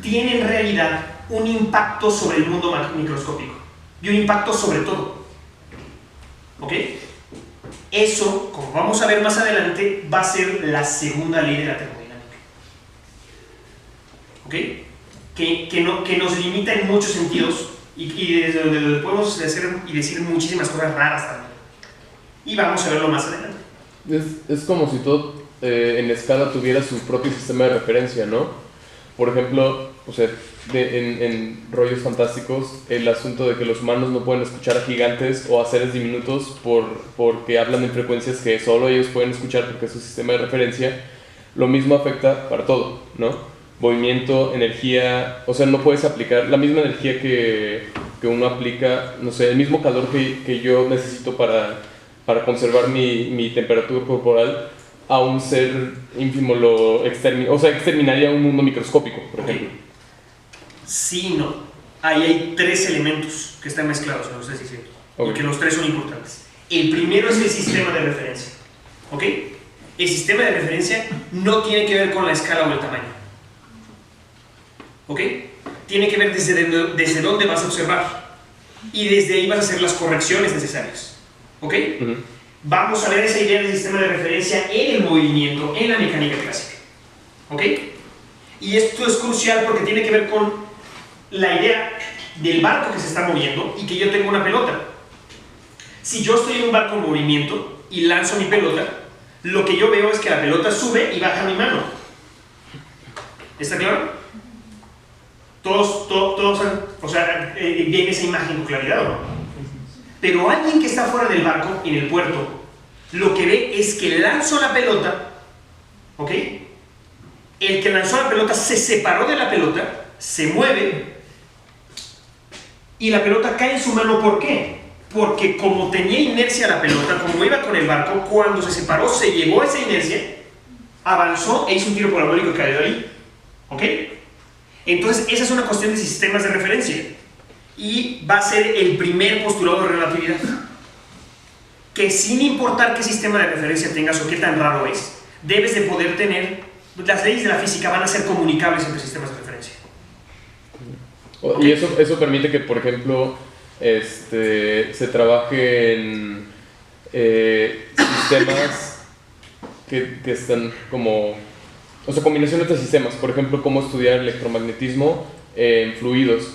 tiene en realidad un impacto sobre el mundo microscópico y un impacto sobre todo. ¿Ok? Eso, como vamos a ver más adelante, va a ser la segunda ley de la termodinámica. ¿Ok? Que nos limita en muchos sentidos y desde donde podemos decir muchísimas cosas raras también. Y vamos a verlo más adelante.
Es como si todo en escala tuviera su propio sistema de referencia, ¿no? Por ejemplo, o sea, en rollos fantásticos, el asunto de que los humanos no pueden escuchar a gigantes o a seres diminutos porque hablan en frecuencias que solo ellos pueden escuchar porque es su sistema de referencia, lo mismo afecta para todo, ¿no? Movimiento, energía, o sea, no puedes aplicar la misma energía que uno aplica, no sé, el mismo calor que yo necesito para conservar mi temperatura corporal a un ser ínfimo exterminaría un mundo microscópico, por ejemplo.
Sí, no. Ahí hay tres elementos que están mezclados, no sé si es cierto, y que los tres son importantes. El primero es el sistema de referencia. ¿Ok? El sistema de referencia no tiene que ver con la escala o el tamaño. ¿Ok? Tiene que ver desde dónde vas a observar y desde ahí vas a hacer las correcciones necesarias. ¿Ok? Vamos a ver esa idea del sistema de referencia en el movimiento, en la mecánica clásica. ¿Ok? Y esto es crucial porque tiene que ver con la idea del barco que se está moviendo y que yo tengo una pelota. Si yo estoy en un barco en movimiento y lanzo mi pelota, lo que yo veo es que la pelota sube y baja mi mano. ¿Está claro? Todos, o sea, ¿ven esa imagen con claridad o no? Pero alguien que está fuera del barco, en el puerto, lo que ve es que lanzo la pelota, ¿ok? El que lanzó la pelota se separó de la pelota, se mueve, y la pelota cae en su mano. ¿Por qué? Porque como tenía inercia la pelota, como iba con el barco, cuando se separó, se llevó esa inercia, avanzó e hizo un tiro parabólico y cayó ahí. ¿Ok? Entonces, esa es una cuestión de sistemas de referencia. Y va a ser el primer postulado de relatividad. Que sin importar qué sistema de referencia tengas o qué tan raro es, debes de poder tener, las leyes de la física van a ser comunicables entre sistemas de referencia.
Y eso permite que, por ejemplo, se trabaje en sistemas que están como, o sea, combinaciones de sistemas. Por ejemplo, cómo estudiar electromagnetismo en fluidos.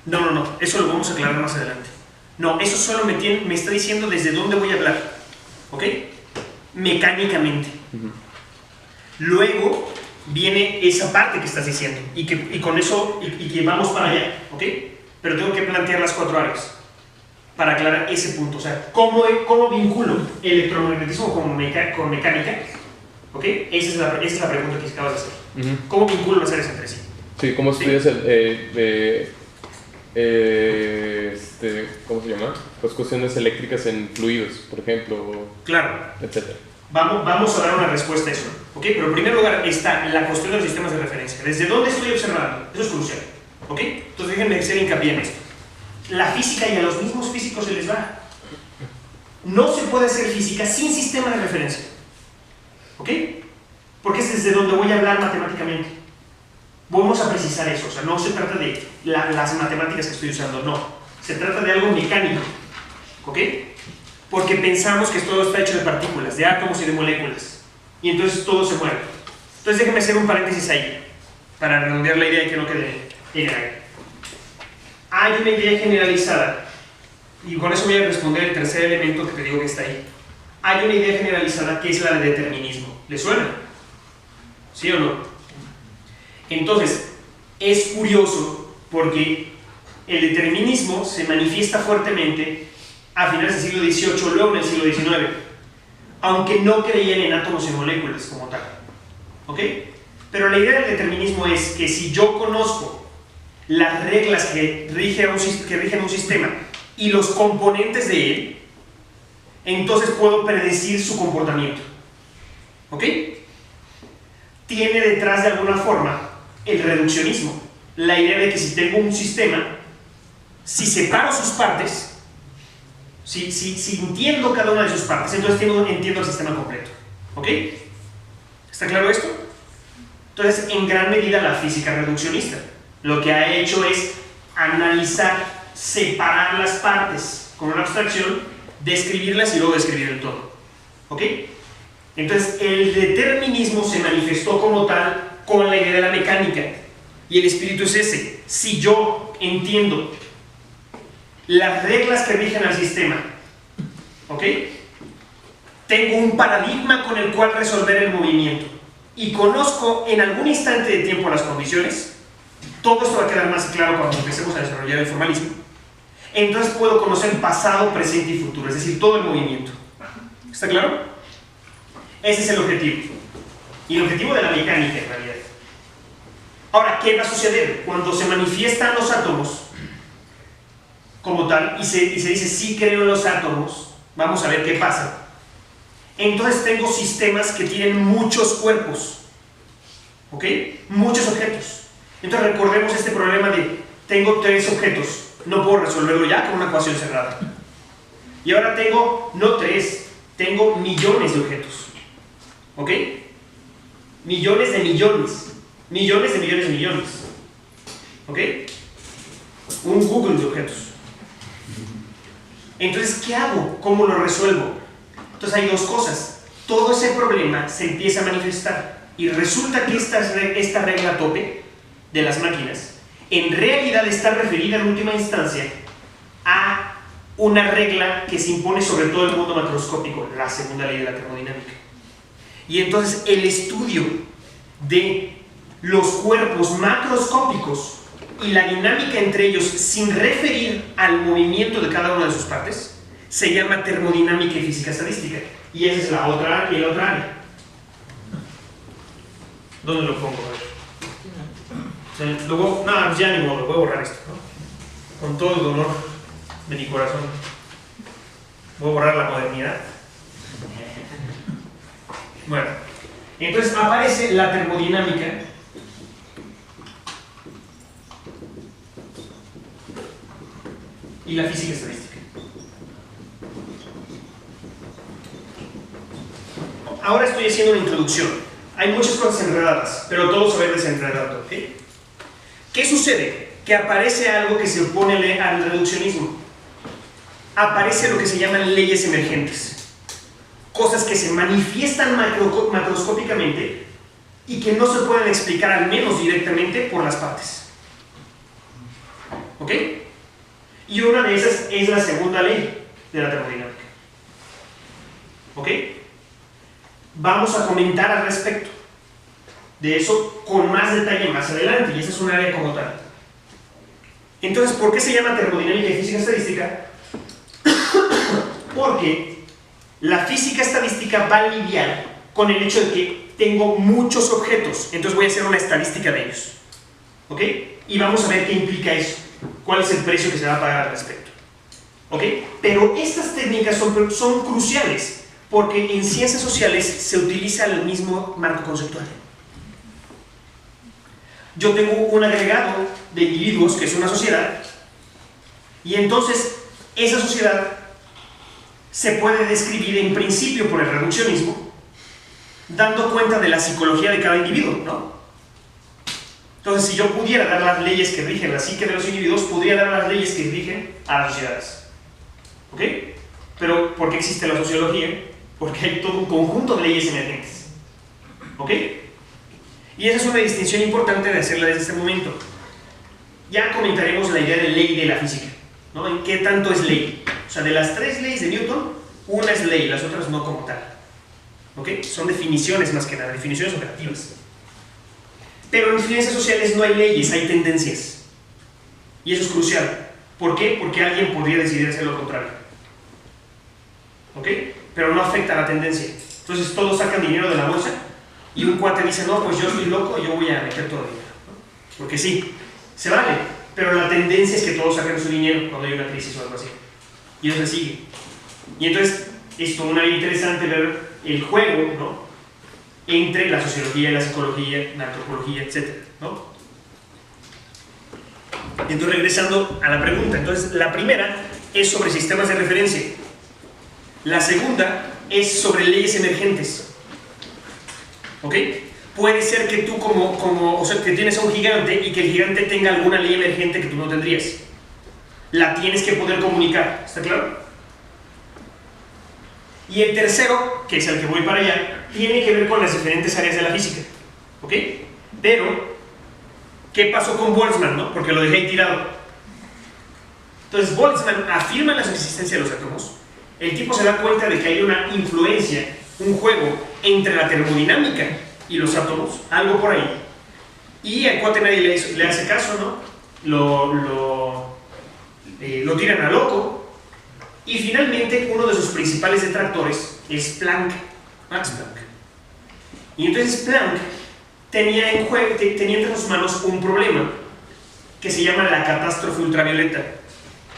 No, eso lo vamos a aclarar más adelante. No, eso solo me está diciendo desde dónde voy a hablar, ¿ok? Mecánicamente. Luego viene esa parte que estás diciendo y con eso y que vamos para allá, ¿ok? Pero tengo que plantear las 4 áreas para aclarar ese punto. O sea, ¿cómo vinculo electromagnetismo con mecánica? ¿Ok? Esa es la pregunta que acabas de hacer. ¿Cómo vinculo las áreas entre sí?
Sí, ¿cómo estudias ¿cómo se llama? Pues cuestiones eléctricas en fluidos, por ejemplo,
Claro.
etcétera.
Vamos a dar una respuesta a eso, ¿ok? Pero en primer lugar está la cuestión de los sistemas de referencia. ¿Desde dónde estoy observando? Eso es crucial, ¿ok? Entonces déjenme hacer hincapié en esto. La física y a los mismos físicos se les va. No se puede hacer física sin sistema de referencia, ¿ok? Porque es desde donde voy a hablar matemáticamente. Vamos a precisar eso, o sea, no se trata de las matemáticas que estoy usando, no. Se trata de algo mecánico, ¿ok? Porque pensamos que todo está hecho de partículas, de átomos y de moléculas. Y entonces todo se mueve. Entonces déjenme hacer un paréntesis ahí, para redondear la idea y que no quede en el aire. Hay una idea generalizada, y con eso voy a responder el tercer elemento que te digo que está ahí. Hay una idea generalizada que es la de determinismo. ¿Le suena? ¿Sí o no? Entonces, es curioso porque el determinismo se manifiesta fuertemente a finales del siglo XVIII, luego en el siglo XIX, aunque no creían en átomos y moléculas como tal, ¿ok? Pero la idea del determinismo es que si yo conozco las reglas que rigen un sistema y los componentes de él, entonces puedo predecir su comportamiento, ¿ok? Tiene detrás de alguna forma el reduccionismo, la idea de que si tengo un sistema, si separo sus partes, si entiendo cada una de sus partes, entonces entiendo el sistema completo, ¿ok? ¿Está claro esto? Entonces, en gran medida la física reduccionista lo que ha hecho es analizar, separar las partes con una abstracción, describirlas y luego describir el todo, ¿ok? Entonces, el determinismo se manifestó como tal con la idea de la mecánica, y el espíritu es ese. Si yo entiendo las reglas que rigen al sistema, ¿ok? Tengo un paradigma con el cual resolver el movimiento y conozco en algún instante de tiempo las condiciones, todo esto va a quedar más claro cuando empecemos a desarrollar el formalismo. Entonces puedo conocer pasado, presente y futuro, es decir, todo el movimiento. ¿Está claro? Ese es el objetivo. Y el objetivo de la mecánica, en realidad. Ahora, ¿qué va a suceder? Cuando se manifiestan los átomos como tal, y se dice, sí creo en los átomos, vamos a ver qué pasa. Entonces tengo sistemas que tienen muchos cuerpos, ¿ok? Muchos objetos. Entonces recordemos este problema de, tengo 3 objetos, no puedo resolverlo ya con una ecuación cerrada. Y ahora tengo, no 3, tengo millones de objetos, ¿ok? Millones de millones, millones de millones de millones, ¿ok? Un Google de objetos. Entonces, ¿qué hago? ¿Cómo lo resuelvo? Entonces hay 2 cosas. Todo ese problema se empieza a manifestar y resulta que esta regla tope de las máquinas en realidad está referida en última instancia a una regla que se impone sobre todo el mundo macroscópico, la segunda ley de la termodinámica. Y entonces el estudio de los cuerpos macroscópicos y la dinámica entre ellos sin referir al movimiento de cada una de sus partes se llama termodinámica y física estadística, y esa es la otra área. ¿Dónde lo pongo? A ver. Luego, no, ya ni modo, voy a borrar esto, ¿no? Con todo el dolor de mi corazón voy a borrar la modernidad. Bueno, entonces aparece la termodinámica y la física estadística. Ahora estoy haciendo una introducción. Hay muchas cosas enredadas, pero todo se va a ir desenredando, ¿ok? ¿Qué sucede? Que aparece algo que se opone al reduccionismo. Aparece lo que se llaman leyes emergentes. Cosas que se manifiestan macroscópicamente y que no se pueden explicar, al menos directamente, por las partes. ¿Ok? Y una de esas es la segunda ley de la termodinámica. ¿Ok? Vamos a comentar al respecto de eso con más detalle más adelante, y esa es un área como tal. Entonces, ¿por qué se llama termodinámica y física estadística? Porque la física estadística va a lidiar con el hecho de que tengo muchos objetos, entonces voy a hacer una estadística de ellos. ¿Ok? Y vamos a ver qué implica eso, cuál es el precio que se va a pagar al respecto. ¿Ok? Pero estas técnicas son cruciales, porque en ciencias sociales se utiliza el mismo marco conceptual. Yo tengo un agregado de individuos que es una sociedad, y entonces esa sociedad se puede describir en principio por el reduccionismo, dando cuenta de la psicología de cada individuo, ¿no? Entonces, si yo pudiera dar las leyes que rigen la psique de los individuos, podría dar las leyes que rigen a las sociedades. ¿Ok? Pero, ¿por qué existe la sociología? Porque hay todo un conjunto de leyes emergentes. ¿Ok? Y esa es una distinción importante de hacerla desde este momento. Ya comentaremos la idea de ley de la física, ¿no? ¿En qué tanto es ley? O sea, de las 3 leyes de Newton, una es ley, las otras no como tal. ¿Ok? Son definiciones más que nada, definiciones operativas. Pero en ciencias sociales no hay leyes, hay tendencias. Y eso es crucial. ¿Por qué? Porque alguien podría decidir hacer lo contrario. ¿Ok? Pero no afecta a la tendencia. Entonces todos sacan dinero de la bolsa y un cuate dice, no, pues yo estoy loco, yo voy a meter todo el dinero, ¿no? Porque sí, se vale, pero la tendencia es que todos saquen su dinero cuando hay una crisis o algo así. Y eso se sigue. Y entonces es todo una interesante ver el juego, ¿no?, entre la sociología, la psicología, la antropología, etc., ¿no? Entonces, regresando a la pregunta, entonces la primera es sobre sistemas de referencia. La segunda es sobre leyes emergentes. ¿Ok? Puede ser que tú o sea, que tienes a un gigante y que el gigante tenga alguna ley emergente que tú no tendrías. La tienes que poder comunicar, ¿está claro? Y el tercero, que es el que voy para allá, tiene que ver con las diferentes áreas de la física. ¿Ok? Pero, ¿qué pasó con Boltzmann, no? Porque lo dejé ahí tirado. Entonces, Boltzmann afirma la existencia de los átomos. El tipo se da cuenta de que hay una influencia, un juego entre la termodinámica y los átomos, algo por ahí. Y al cuate nadie le hace caso, ¿no? Lo tiran a loco. Y finalmente, uno de sus principales detractores es Planck, Max Planck. Y entonces Planck tenía entre sus manos un problema que se llama la catástrofe ultravioleta,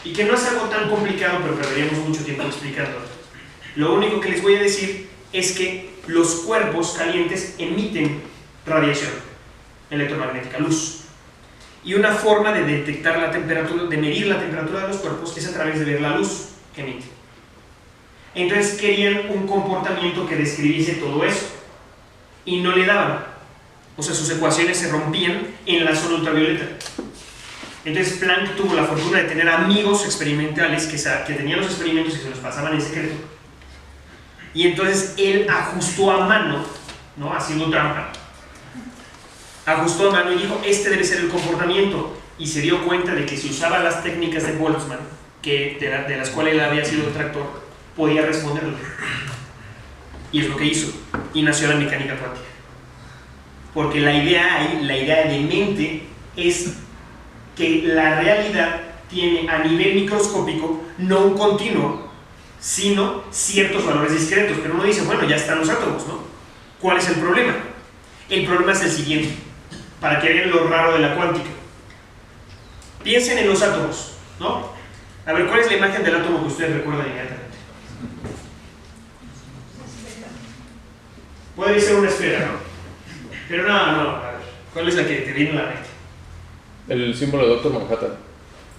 y que no es algo tan complicado, pero perderíamos mucho tiempo explicándolo. Lo único que les voy a decir es que los cuerpos calientes emiten radiación electromagnética, luz. Y una forma de detectar la temperatura, de medir la temperatura de los cuerpos, es a través de ver la luz que emite. Entonces querían un comportamiento que describiese todo eso, y no le daban. O sea, sus ecuaciones se rompían en la zona ultravioleta. Entonces Planck tuvo la fortuna de tener amigos experimentales que tenían los experimentos y se los pasaban en secreto. Y entonces él ajustó a mano, ¿no?, haciendo trampa, ajustó a mano y dijo, este debe ser el comportamiento, y se dio cuenta de que si usaba las técnicas de Boltzmann, de las cuales él había sido detractor, podía responderlo. Y es lo que hizo, y nació la mecánica cuántica. Porque la idea de mente es que la realidad tiene a nivel microscópico no un continuo, sino ciertos valores discretos. Pero uno dice, bueno, ya están los átomos, ¿no? ¿Cuál es el problema? El problema es el siguiente, para que vean lo raro de la cuántica. Piensen en los átomos, ¿no? A ver, ¿cuál es la imagen del átomo que ustedes recuerdan inmediatamente? Puede ser una esfera, ¿no? Pero no, a ver, ¿cuál es la que te viene a la mente?
El símbolo de Doctor Manhattan.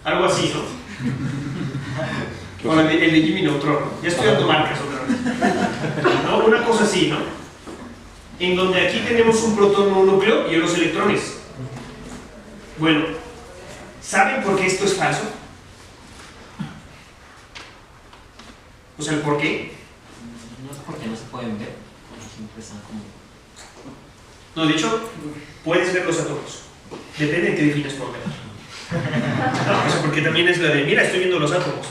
Algo así, ¿no? O el de Jimmy Neutron, ¿no? Ya estoy dando marcas otra vez. ¿No? Una cosa así, ¿no? en donde aquí tenemos un protón o un núcleo y unos electrones. Bueno, ¿saben por qué esto es falso? O sea, ¿el por qué?
No sé por qué no se pueden ver, porque siempre están como...
No, de hecho, puedes ver los átomos. Depende de qué defines por ver. No, o sea, porque también es la de, mira, estoy viendo los átomos.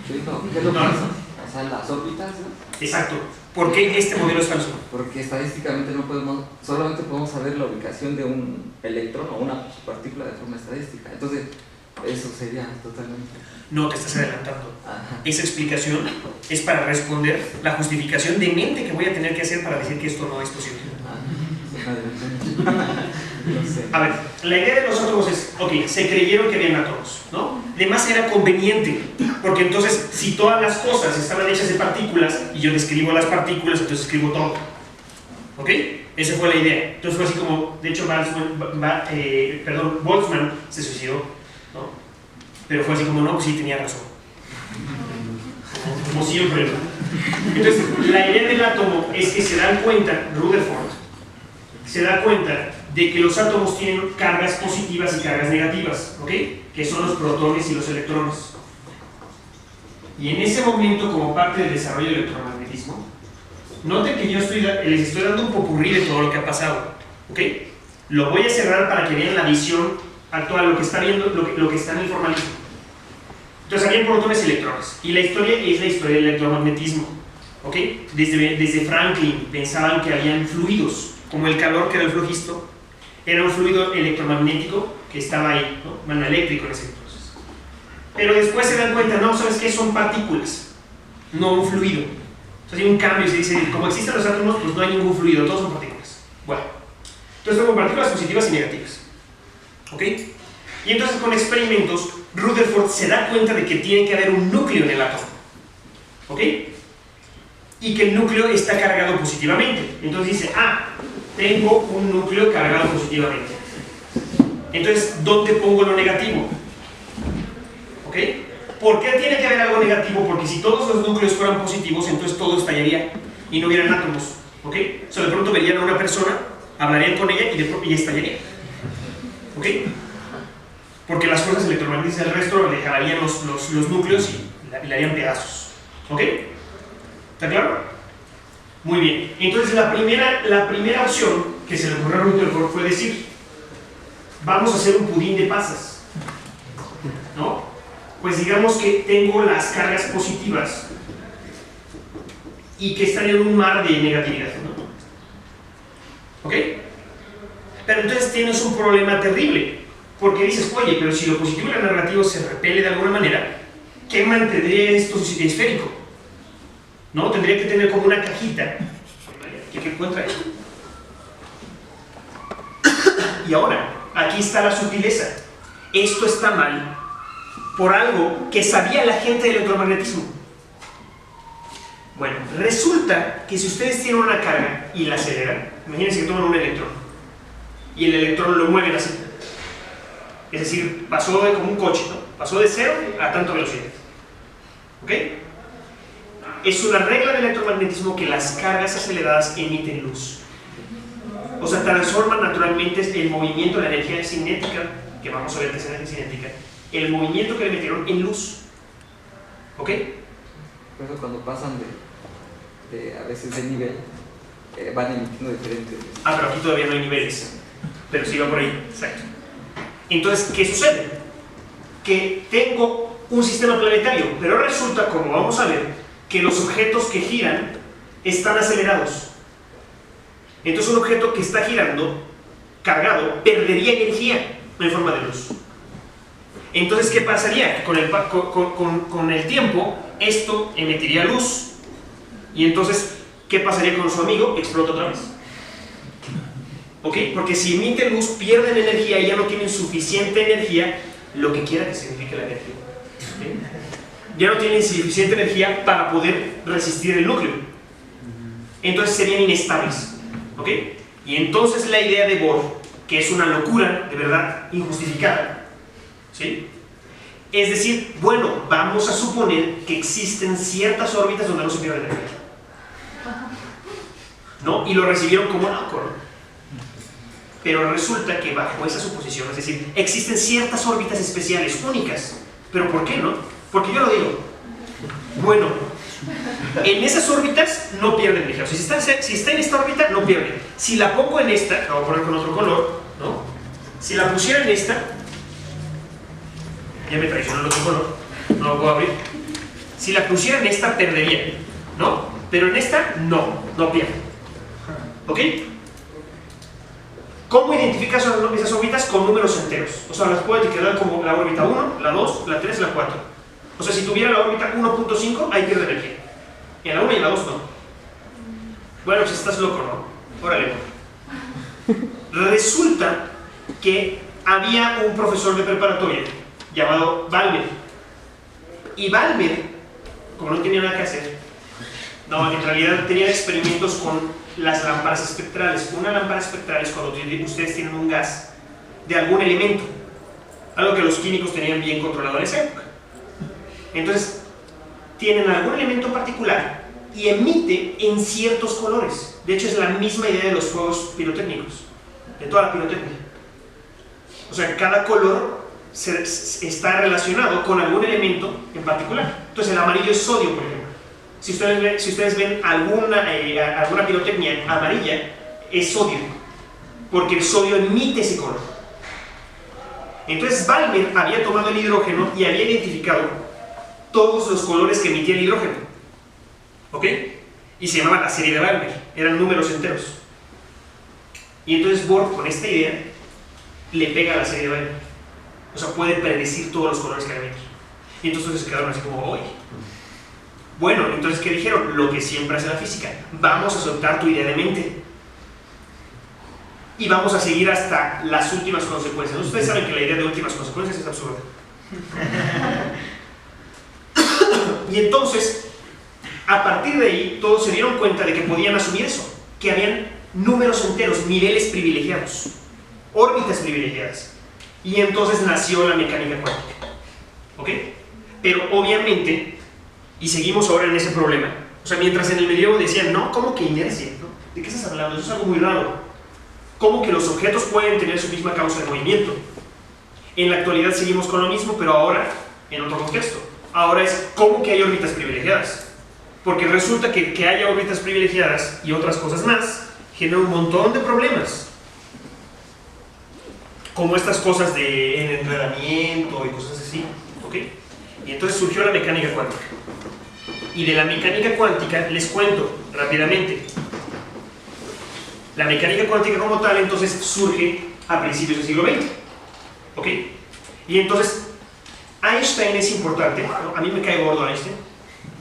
¿Qué es lo que
No.
pasa? O sea, las órbitas, ¿no?
Exacto. ¿Por qué este modelo es falso?
Porque estadísticamente no podemos, solamente podemos saber la ubicación de un electrón o una partícula de forma estadística. Entonces, eso sería totalmente...
No, te estás adelantando.
Ajá.
Esa explicación es para responder la justificación de mente que voy a tener que hacer para decir que esto no es posible.
No sé.
A ver, la idea de los átomos es, ok, se creyeron que habían átomos, ¿no? Además era conveniente, porque entonces si todas las cosas estaban hechas de partículas y yo describo las partículas, entonces escribo todo. ¿Ok? Esa fue la idea. Entonces fue así como, de hecho, Boltzmann se suicidó, ¿no? Pero fue así como, no, pues sí, tenía razón. Como siempre. Entonces, la idea del átomo es que se dan cuenta, Rutherford se da cuenta de que los átomos tienen cargas positivas y cargas negativas, ¿ok? Que son los protones y los electrones. Y en ese momento, como parte del desarrollo del electromagnetismo, noten que yo les estoy dando un popurrí de todo lo que ha pasado, ¿ok? Lo voy a cerrar para que vean la visión actual, lo que está viendo, lo que está en el formalismo. Entonces habían protones y electrones, y la historia es la historia del electromagnetismo, ¿ok? Desde Franklin pensaban que habían fluidos, como el calor, que era el flujisto, era un fluido electromagnético que estaba ahí, ¿no? Bueno, eléctrico en ese entonces. Pero después se dan cuenta, no, ¿sabes qué? Son partículas, no un fluido. Entonces hay un cambio y se dice, como existen los átomos, pues no hay ningún fluido, todos son partículas. Bueno, entonces tengo partículas positivas y negativas, ¿ok? Y entonces con experimentos, Rutherford se da cuenta de que tiene que haber un núcleo en el átomo, ¿ok? Y que el núcleo está cargado positivamente. Entonces dice, tengo un núcleo cargado positivamente. Entonces, ¿dónde pongo lo negativo? ¿Ok? ¿Por qué tiene que haber algo negativo? Porque si todos los núcleos fueran positivos, entonces todo estallaría y no hubieran átomos, ¿ok? O sea, de pronto verían a una persona, hablarían con ella y estallaría, ¿ok? Porque las fuerzas electromagnéticas del resto le jalarían los núcleos y le harían pedazos, ¿ok? ¿Está claro? Muy bien. Entonces la primera opción que se le ocurrió a Rutherford fue decir, vamos a hacer un pudín de pasas, ¿no? Pues digamos que tengo las cargas positivas y que están en un mar de negatividad, ¿no? ¿Ok? Pero entonces tienes un problema terrible, porque dices, oye, pero si lo positivo y lo negativo se repele de alguna manera, ¿qué mantendría esto esférico? ¿No? Tendría que tener como una cajita que encuentra esto. Y ahora, aquí está la sutileza. Esto está mal por algo que sabía la gente del electromagnetismo. Bueno, resulta que si ustedes tienen una carga y la aceleran, imagínense que toman un electrón y el electrón lo mueven así. Es decir, pasó de como un coche, ¿no? Pasó de 0 a tanta velocidad. ¿Ok? Es una regla del electromagnetismo que las cargas aceleradas emiten luz. O sea, transforman naturalmente el movimiento de la energía cinética, que vamos a ver que es energía cinética, el movimiento que le metieron en luz. ¿Ok?
Por eso cuando pasan a veces de nivel, van emitiendo diferentes...
Pero aquí todavía no hay niveles. Pero sí va por ahí. Exacto. Entonces, ¿qué sucede? Que tengo un sistema planetario, pero resulta, como vamos a ver, que los objetos que giran están acelerados. Entonces un objeto que está girando, cargado, perdería energía en forma de luz. Entonces, ¿qué pasaría? Con el tiempo, esto emitiría luz. Y entonces, ¿qué pasaría con su amigo? Explota otra vez. ¿Ok? Porque si emite luz, pierden energía y ya no tienen suficiente energía, lo que quiera que signifique la energía. ¿Okay? Ya no tienen suficiente energía para poder resistir el núcleo. Entonces serían inestables. ¿Ok? Y entonces la idea de Bohr, que es una locura, de verdad, injustificada, ¿sí? Es decir, bueno, vamos a suponer que existen ciertas órbitas donde no se pierde energía. ¿no? Y lo recibieron como loco, ¿no? Pero resulta que bajo esa suposición, es decir, existen ciertas órbitas especiales, únicas. ¿Pero por qué, no? Porque yo lo digo. Bueno, en esas órbitas no pierden energía. O sea, si está en esta órbita, no pierden. Si la pongo en esta, la voy a poner con otro color, ¿no? Si la pusiera en esta, ya me traicionó el otro color, no lo puedo abrir. Si la pusiera en esta, perdería, ¿no? Pero en esta, no pierde. ¿Ok? ¿Cómo identificas esas órbitas? Con números enteros. O sea, las puedo etiquetar como la órbita 1, la 2, la 3, la 4. O sea, si tuviera la órbita 1.5, ahí pierde energía. Y en la 1 y en la 2 no. Bueno, pues estás loco, ¿no? Órale. Resulta que había un profesor de preparatoria llamado Balmer. Y Balmer, como no tenía nada que hacer, no, en realidad tenía experimentos con las lámparas espectrales. Una lámpara espectral es cuando ustedes tienen un gas de algún elemento, algo que los químicos tenían bien controlado en esa época. Entonces, tienen algún elemento particular y emite en ciertos colores. De hecho, es la misma idea de los fuegos pirotécnicos, de toda la pirotecnia. O sea, cada color está relacionado con algún elemento en particular. Entonces, el amarillo es sodio, por ejemplo. Si ustedes ven alguna pirotecnia amarilla, es sodio, porque el sodio emite ese color. Entonces Balmer había tomado el hidrógeno y había identificado todos los colores que emitía el hidrógeno, ¿ok? Y se llamaba la serie de Balmer, eran números enteros. Y entonces Bohr, con esta idea, le pega a la serie de Balmer. O sea, puede predecir todos los colores que emite. Y entonces se quedaron así como, ¡oye! Bueno, entonces, ¿qué dijeron? Lo que siempre hace la física. Vamos a soltar tu idea de mente. Y vamos a seguir hasta las últimas consecuencias. Ustedes saben que la idea de últimas consecuencias es absurda. Y entonces, a partir de ahí, todos se dieron cuenta de que podían asumir eso. Que habían números enteros, niveles privilegiados, órbitas privilegiadas. Y entonces nació la mecánica cuántica. ¿Ok? Pero obviamente... Y seguimos ahora en ese problema. O sea, mientras en el medievo decían, no, ¿cómo que inercia? ¿No? ¿De qué estás hablando? Eso es algo muy raro. ¿Cómo que los objetos pueden tener su misma causa de movimiento? En la actualidad seguimos con lo mismo, pero ahora en otro contexto. Ahora es, ¿cómo que hay órbitas privilegiadas? Porque resulta que haya órbitas privilegiadas y otras cosas más genera un montón de problemas. Como estas cosas de enredamiento y cosas así. ¿Ok? Y entonces surgió la mecánica cuántica. Y de la mecánica cuántica les cuento rápidamente. La mecánica cuántica como tal entonces surge a principios del siglo XX. ¿Ok? Y entonces Einstein es importante, ¿no? A mí me cae gordo Einstein,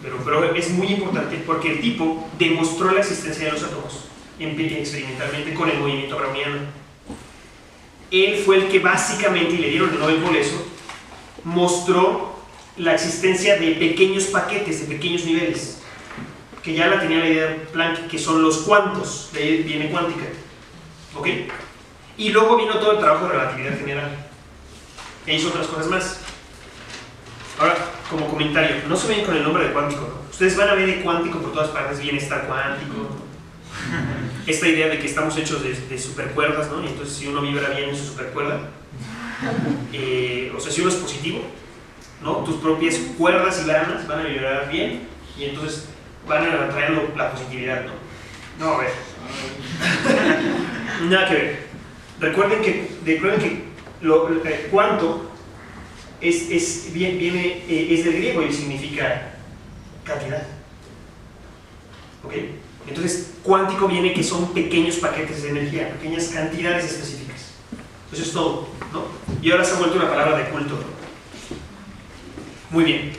pero es muy importante porque el tipo demostró la existencia de los átomos experimentalmente con el movimiento browniano. Él fue el que básicamente, y le dieron el Nobel por eso, mostró la existencia de pequeños paquetes, de pequeños niveles, que ya la tenía la idea de Planck, que son los cuantos, de ahí viene cuántica. ¿Ok? Y luego vino todo el trabajo de relatividad general, e hizo otras cosas más. Ahora, como comentario, no se ven con el nombre de cuántico, ¿no? Ustedes van a ver de cuántico por todas partes, bienestar cuántico, esta idea de que estamos hechos de supercuerdas, ¿no? Y entonces si uno vibra bien en su supercuerda, o sea, si uno es positivo, ¿no? Tus propias cuerdas y granas van a vibrar bien y entonces van a atraer la positividad, ¿no? No, a ver. Nada que ver. Recuerden que cuánto viene del griego y significa cantidad. ¿Ok? Entonces, cuántico viene que son pequeños paquetes de energía, pequeñas cantidades específicas. Eso es todo, ¿no? Y ahora se ha vuelto una palabra de culto, ¿no? Muy bien.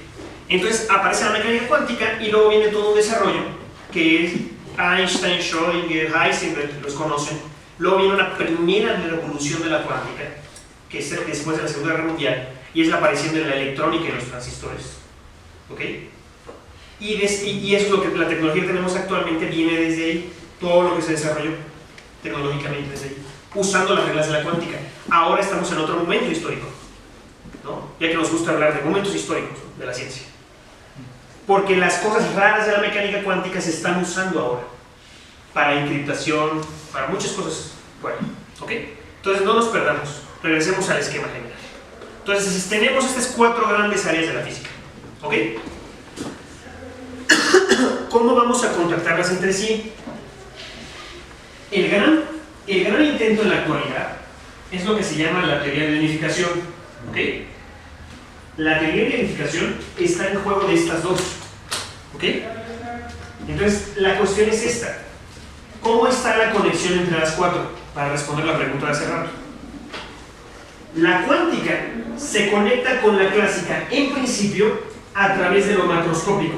Entonces aparece la mecánica cuántica y luego viene todo un desarrollo que es Einstein, Schrödinger, Heisenberg, los conocen. Luego viene una primera revolución de la cuántica, que es después de la Segunda Guerra Mundial, y es la aparición de la electrónica y los transistores. ¿Ok? Y eso es lo que la tecnología que tenemos actualmente viene desde ahí. Todo lo que se desarrolló tecnológicamente desde ahí, usando las reglas de la cuántica. Ahora estamos en otro momento histórico, ¿no? Ya que nos gusta hablar de momentos históricos, ¿no?, de la ciencia. Porque las cosas raras de la mecánica cuántica se están usando ahora. para encriptación, para muchas cosas. Bueno, ¿ok? Entonces no nos perdamos, regresemos al esquema general. Entonces tenemos estas 4 grandes áreas de la física, ¿ok? ¿Cómo vamos a contactarlas entre sí? El gran intento en la actualidad es lo que se llama la teoría de la unificación, ¿ok? La teoría de la unificación está en juego de estas dos, ¿ok? Entonces la cuestión es esta: ¿cómo está la conexión entre las 4? Para responder la pregunta de hace rato. La cuántica se conecta con la clásica en principio a través de lo macroscópico.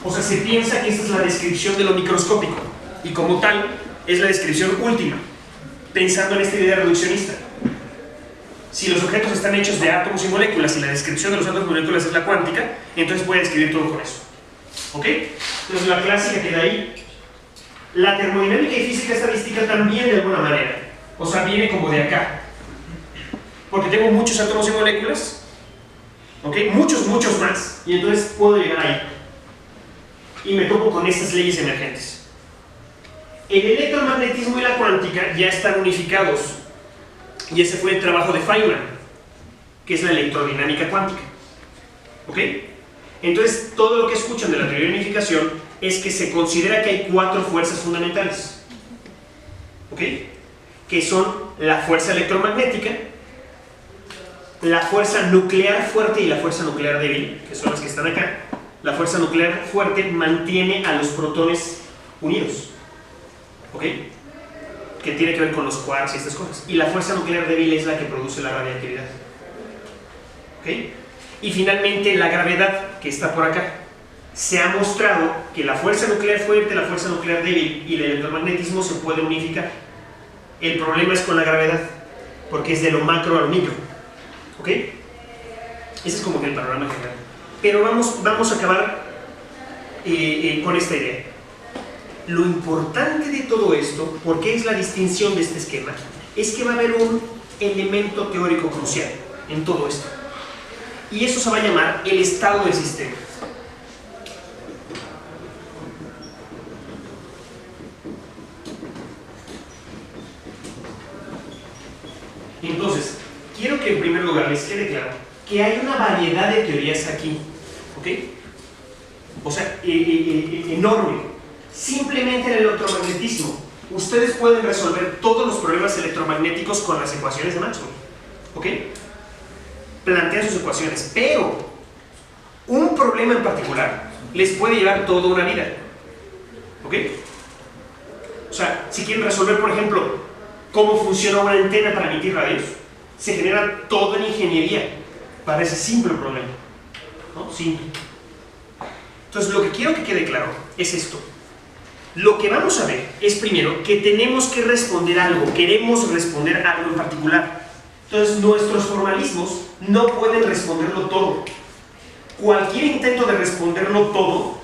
O sea, se piensa que esta es la descripción de lo microscópico y como tal es la descripción última, pensando en esta idea reduccionista. Si los objetos están hechos de átomos y moléculas y la descripción de los átomos y moléculas es la cuántica, entonces puede describir todo con eso, ¿ok? Entonces la clásica queda ahí. La termodinámica y física estadística también de alguna manera, o sea, viene como de acá, porque tengo muchos átomos y moléculas, ¿ok? Muchos más, y entonces puedo llegar ahí y me topo con estas leyes emergentes. El electromagnetismo y la cuántica ya están unificados, y ese fue el trabajo de Feynman, que es la electrodinámica cuántica, ¿ok? Entonces todo lo que escuchan de la teoría de unificación es que se considera que hay 4 fuerzas fundamentales, ¿ok? Que son la fuerza electromagnética, la fuerza nuclear fuerte y la fuerza nuclear débil, que son las que están acá. La fuerza nuclear fuerte mantiene a los protones unidos, ¿ok? Que tiene que ver con los quarks y estas cosas. Y la fuerza nuclear débil es la que produce la radiactividad, ¿ok? Y finalmente la gravedad, que está por acá. Se ha mostrado que la fuerza nuclear fuerte, la fuerza nuclear débil y el electromagnetismo se pueden unificar. El problema es con la gravedad, porque es de lo macro a lo micro, ¿ok? Ese es como que el panorama general. Pero vamos a acabar con esta idea. Lo importante de todo esto, porque es la distinción de este esquema, es que va a haber un elemento teórico crucial en todo esto. Y eso se va a llamar el estado del sistema. Entonces, quiero que en primer lugar les quede claro que hay una variedad de teorías aquí, ¿ok? O sea, enorme. Simplemente en el electromagnetismo, ustedes pueden resolver todos los problemas electromagnéticos con las ecuaciones de Maxwell, ¿ok? Plantean sus ecuaciones, pero un problema en particular les puede llevar toda una vida, ¿ok? O sea, si quieren resolver, por ejemplo, cómo funciona una antena para emitir radios, se genera toda una ingeniería para ese simple problema, ¿no? Simple. Entonces, lo que quiero que quede claro es esto. Lo que vamos a ver es primero que tenemos que responder algo, queremos responder algo en particular. Entonces, nuestros formalismos no pueden responderlo todo. Cualquier intento de responderlo todo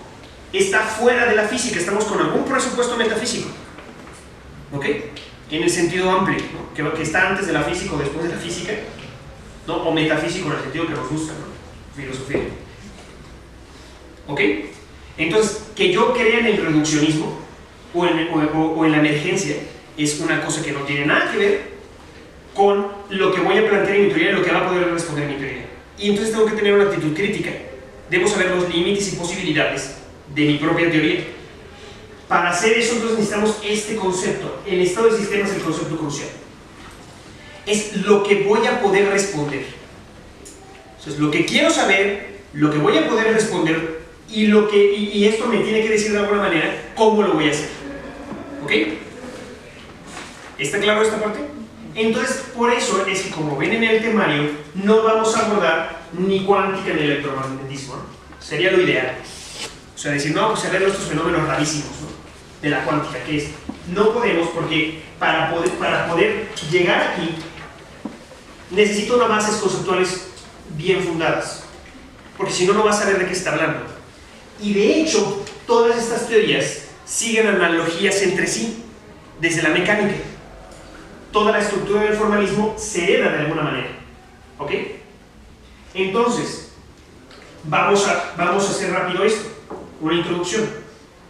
está fuera de la física, estamos con algún presupuesto metafísico, ¿ok? En el sentido amplio, ¿no? que está antes de la física o después de la física, ¿no? O metafísico en el sentido que nos gusta, ¿no? Filosofía. ¿Ok? Entonces, que yo crea en el reduccionismo o en la emergencia es una cosa que no tiene nada que ver con lo que voy a plantear en mi teoría y lo que va a poder responder mi teoría. Y entonces tengo que tener una actitud crítica. Debo saber los límites y posibilidades de mi propia teoría. Para hacer eso, entonces necesitamos este concepto. El estado del sistema es el concepto crucial. Es lo que voy a poder responder. Entonces, lo que quiero saber, lo que voy a poder responder y esto me tiene que decir de alguna manera cómo lo voy a hacer. ¿Ok? ¿Está claro esta parte? Entonces, por eso es que, como ven en el temario, no vamos a abordar ni cuántica ni electromagnetismo, ¿no? Sería lo ideal. O sea, decir, no, pues a ver estos fenómenos rarísimos, ¿no? De la cuántica, que es, no podemos, porque para poder llegar aquí necesito unas bases conceptuales bien fundadas, porque si no, no vas a saber de qué está hablando. Y de hecho, todas estas teorías siguen analogías entre sí, desde la mecánica. Toda la estructura del formalismo se hereda de alguna manera, ¿ok? Entonces, vamos a hacer rápido esto, una introducción.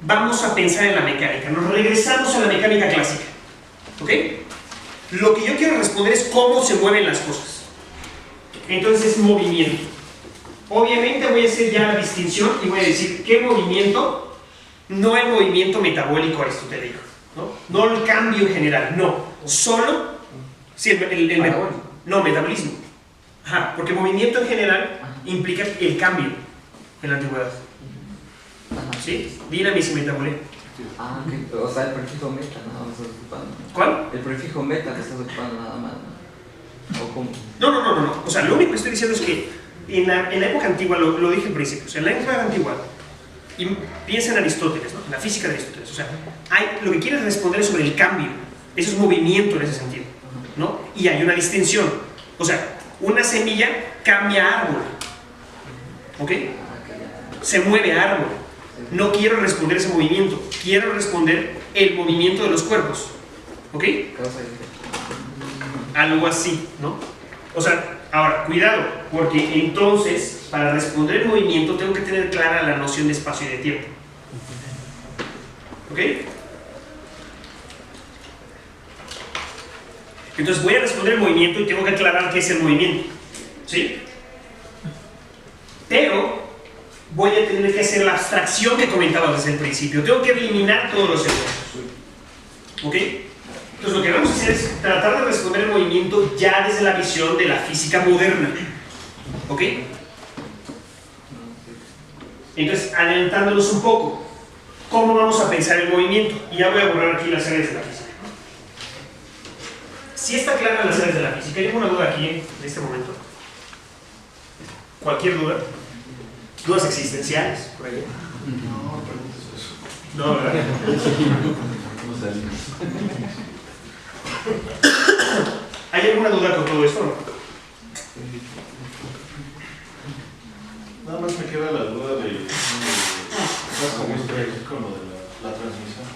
vamos a pensar en la mecánica, nos regresamos a la mecánica clásica, ¿ok? Lo que yo quiero responder es cómo se mueven las cosas. Entonces es movimiento. Obviamente voy a hacer ya la distinción y voy a decir qué movimiento, no el movimiento metabólico aristotélico, no el cambio en general, no, solo sí, no, metabolismo. Ajá, porque movimiento en general implica el cambio en la antigüedad. ¿Sí? Dinamis y metabolismo.
Ah, ok. O sea, el prefijo meta nada más estás ocupando.
¿Cuál?
El prefijo meta que estás ocupando nada más, ¿no? ¿O cómo?
No. O sea, lo único que estoy diciendo es que en la época antigua, lo dije al principio, o sea, en la época antigua, y piensa en Aristóteles, ¿no? En la física de Aristóteles. O sea, lo que quieres responder es sobre el cambio. Eso es movimiento en ese sentido, ¿no? Y hay una distinción. O sea, una semilla cambia árbol, ¿ok? Se mueve árbol. No quiero responder ese movimiento, quiero responder el movimiento de los cuerpos, ¿ok? Algo así, ¿no? O sea, ahora, cuidado, porque entonces, para responder el movimiento, tengo que tener clara la noción de espacio y de tiempo, ¿ok? Entonces voy a responder el movimiento y tengo que aclarar qué es el movimiento, ¿sí? Pero voy a tener que hacer la abstracción que comentaba desde el principio. Tengo que eliminar todos los elementos, ¿ok? Entonces lo que vamos a hacer es tratar de responder el movimiento ya desde la visión de la física moderna, ¿ok? Entonces, adelantándonos un poco, ¿cómo vamos a pensar el movimiento? Y ya voy a borrar aquí las áreas de la física. Si está clara las áreas de la física, ¿hay alguna duda aquí en este momento? ¿Cualquier duda? ¿Dudas existenciales? Por ahí.
No, preguntes eso.
No, ¿verdad? ¿Hay alguna duda con todo esto o no?
Nada más me queda la duda de como estoy con lo de la transmisión.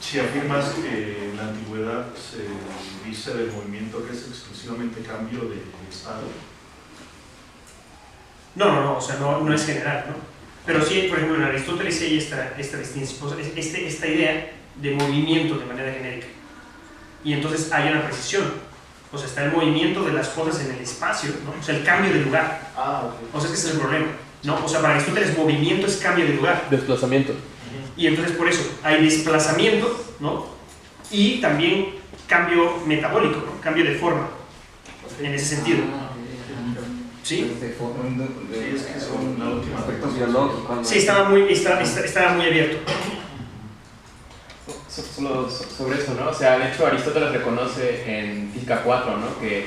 Si afirmas que en la antigüedad se dice del movimiento que es exclusivamente cambio de estado.
No, o sea, no es general, ¿no? Pero sí, por ejemplo, en Aristóteles hay esta distinción, o sea, esta idea de movimiento de manera genérica. Y entonces hay una precisión. O sea, está el movimiento de las cosas en el espacio, ¿no? O sea, el cambio de lugar.
Ah, ok.
O sea, es que ese es el problema, ¿no? O sea, para Aristóteles movimiento es cambio de lugar.
Desplazamiento.
Y entonces por eso hay desplazamiento, ¿no? Y también cambio metabólico, ¿no? Cambio de forma, en ese sentido. ¿Sí?
De forma,
Sí, es que son la última
aspecto biológico.
Sí, estaba muy abierto.
Solo sobre eso, ¿no? O sea, de hecho Aristóteles reconoce en Física 4, ¿no? Que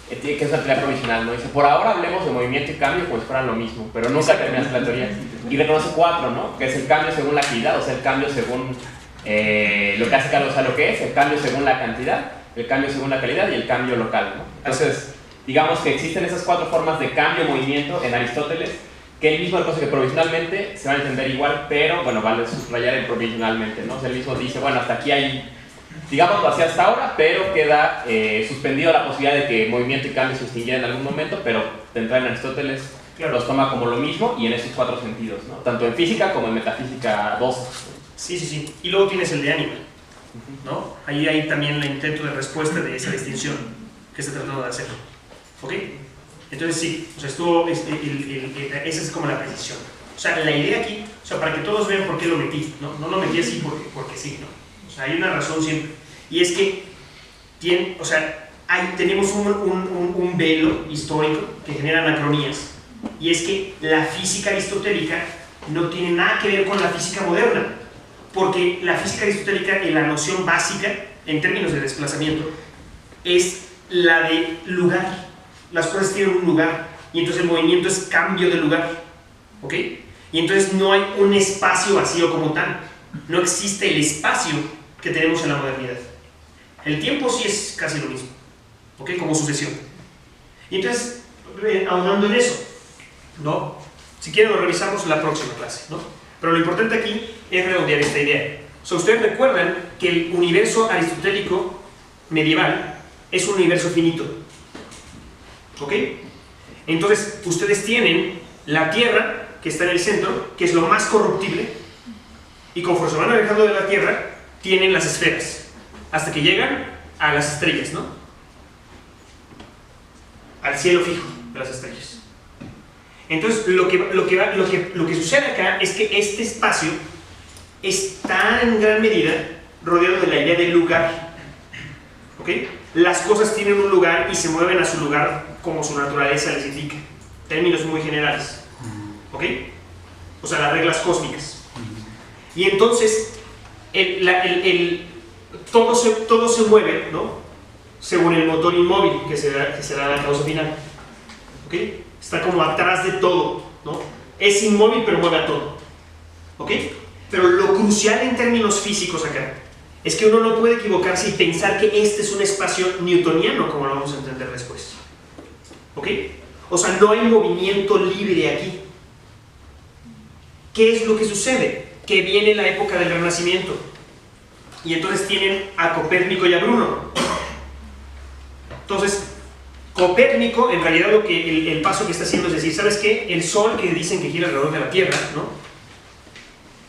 es una teoría provisional, ¿no? Dice, por ahora hablemos de movimiento y cambio como si fueran lo mismo, pero nunca terminas la teoría. Y reconoce 4, ¿no? Que es el cambio según la actividad, o sea, el cambio según lo que hace cada, o sea, lo que es, el cambio según la cantidad, el cambio según la calidad y el cambio local, ¿no? Entonces, digamos que existen esas 4 formas de cambio-movimiento en Aristóteles, que él mismo reconoce que provisionalmente se van a entender igual, pero, bueno, vale subrayar el provisionalmente, ¿no? O sea, él mismo dice, bueno, hasta aquí hay, digámoslo así hasta ahora, pero queda suspendido la posibilidad de que movimiento y cambio se extinguieran en algún momento, pero de entrada en Aristóteles los toma como lo mismo y en esos 4 sentidos, ¿no? Tanto en física como en metafísica 2.
Sí. Y luego tienes el de ánima, ¿no? Ahí hay también el intento de respuesta de esa distinción que está tratando de hacer, ¿ok? Entonces sí, o sea, esa es como la precisión. O sea, la idea aquí, o sea, para que todos vean por qué lo metí, ¿no? No lo metí así porque sí, ¿no? O sea, hay una razón siempre. Y es que tenemos un velo histórico que genera anacronías. Y es que la física aristotélica no tiene nada que ver con la física moderna. Porque la física aristotélica, en la noción básica, en términos de desplazamiento, es la de lugar. Las cosas tienen un lugar. Y entonces el movimiento es cambio de lugar. ¿Ok? Y entonces no hay un espacio vacío como tal. No existe el espacio que tenemos en la modernidad. El tiempo sí es casi lo mismo, ¿ok? Como sucesión. Y entonces, ahondando en eso, ¿no? Si quieren lo revisamos en la próxima clase, ¿no? Pero lo importante aquí es redondear esta idea. O sea, ustedes recuerdan que el universo aristotélico medieval es un universo finito, ¿ok? Entonces, ustedes tienen la Tierra, que está en el centro, que es lo más corruptible, Y conforme se van alejando de la Tierra, tienen las esferas, hasta que llegan a las estrellas, ¿no? Al cielo fijo de las estrellas. Entonces, lo que sucede acá es que este espacio está en gran medida rodeado de la idea del lugar. ¿Ok? Las cosas tienen un lugar y se mueven a su lugar como su naturaleza les indica. Términos muy generales. ¿Ok? O sea, las reglas cósmicas. Y entonces, todo se mueve, ¿no? Según el motor inmóvil, que será la causa final. ¿Ok? Está como atrás de todo, ¿no? Es inmóvil, pero mueve a todo. ¿Ok? Pero lo crucial en términos físicos acá es que uno no puede equivocarse y pensar que este es un espacio newtoniano, como lo vamos a entender después. ¿Ok? O sea, no hay movimiento libre aquí. ¿Qué es lo que sucede? Que viene la época del Renacimiento y entonces tienen a Copérnico y a Bruno. Entonces, Copérnico, en realidad el paso que está haciendo es decir, ¿sabes qué? El Sol, que dicen que gira alrededor de la Tierra, ¿no?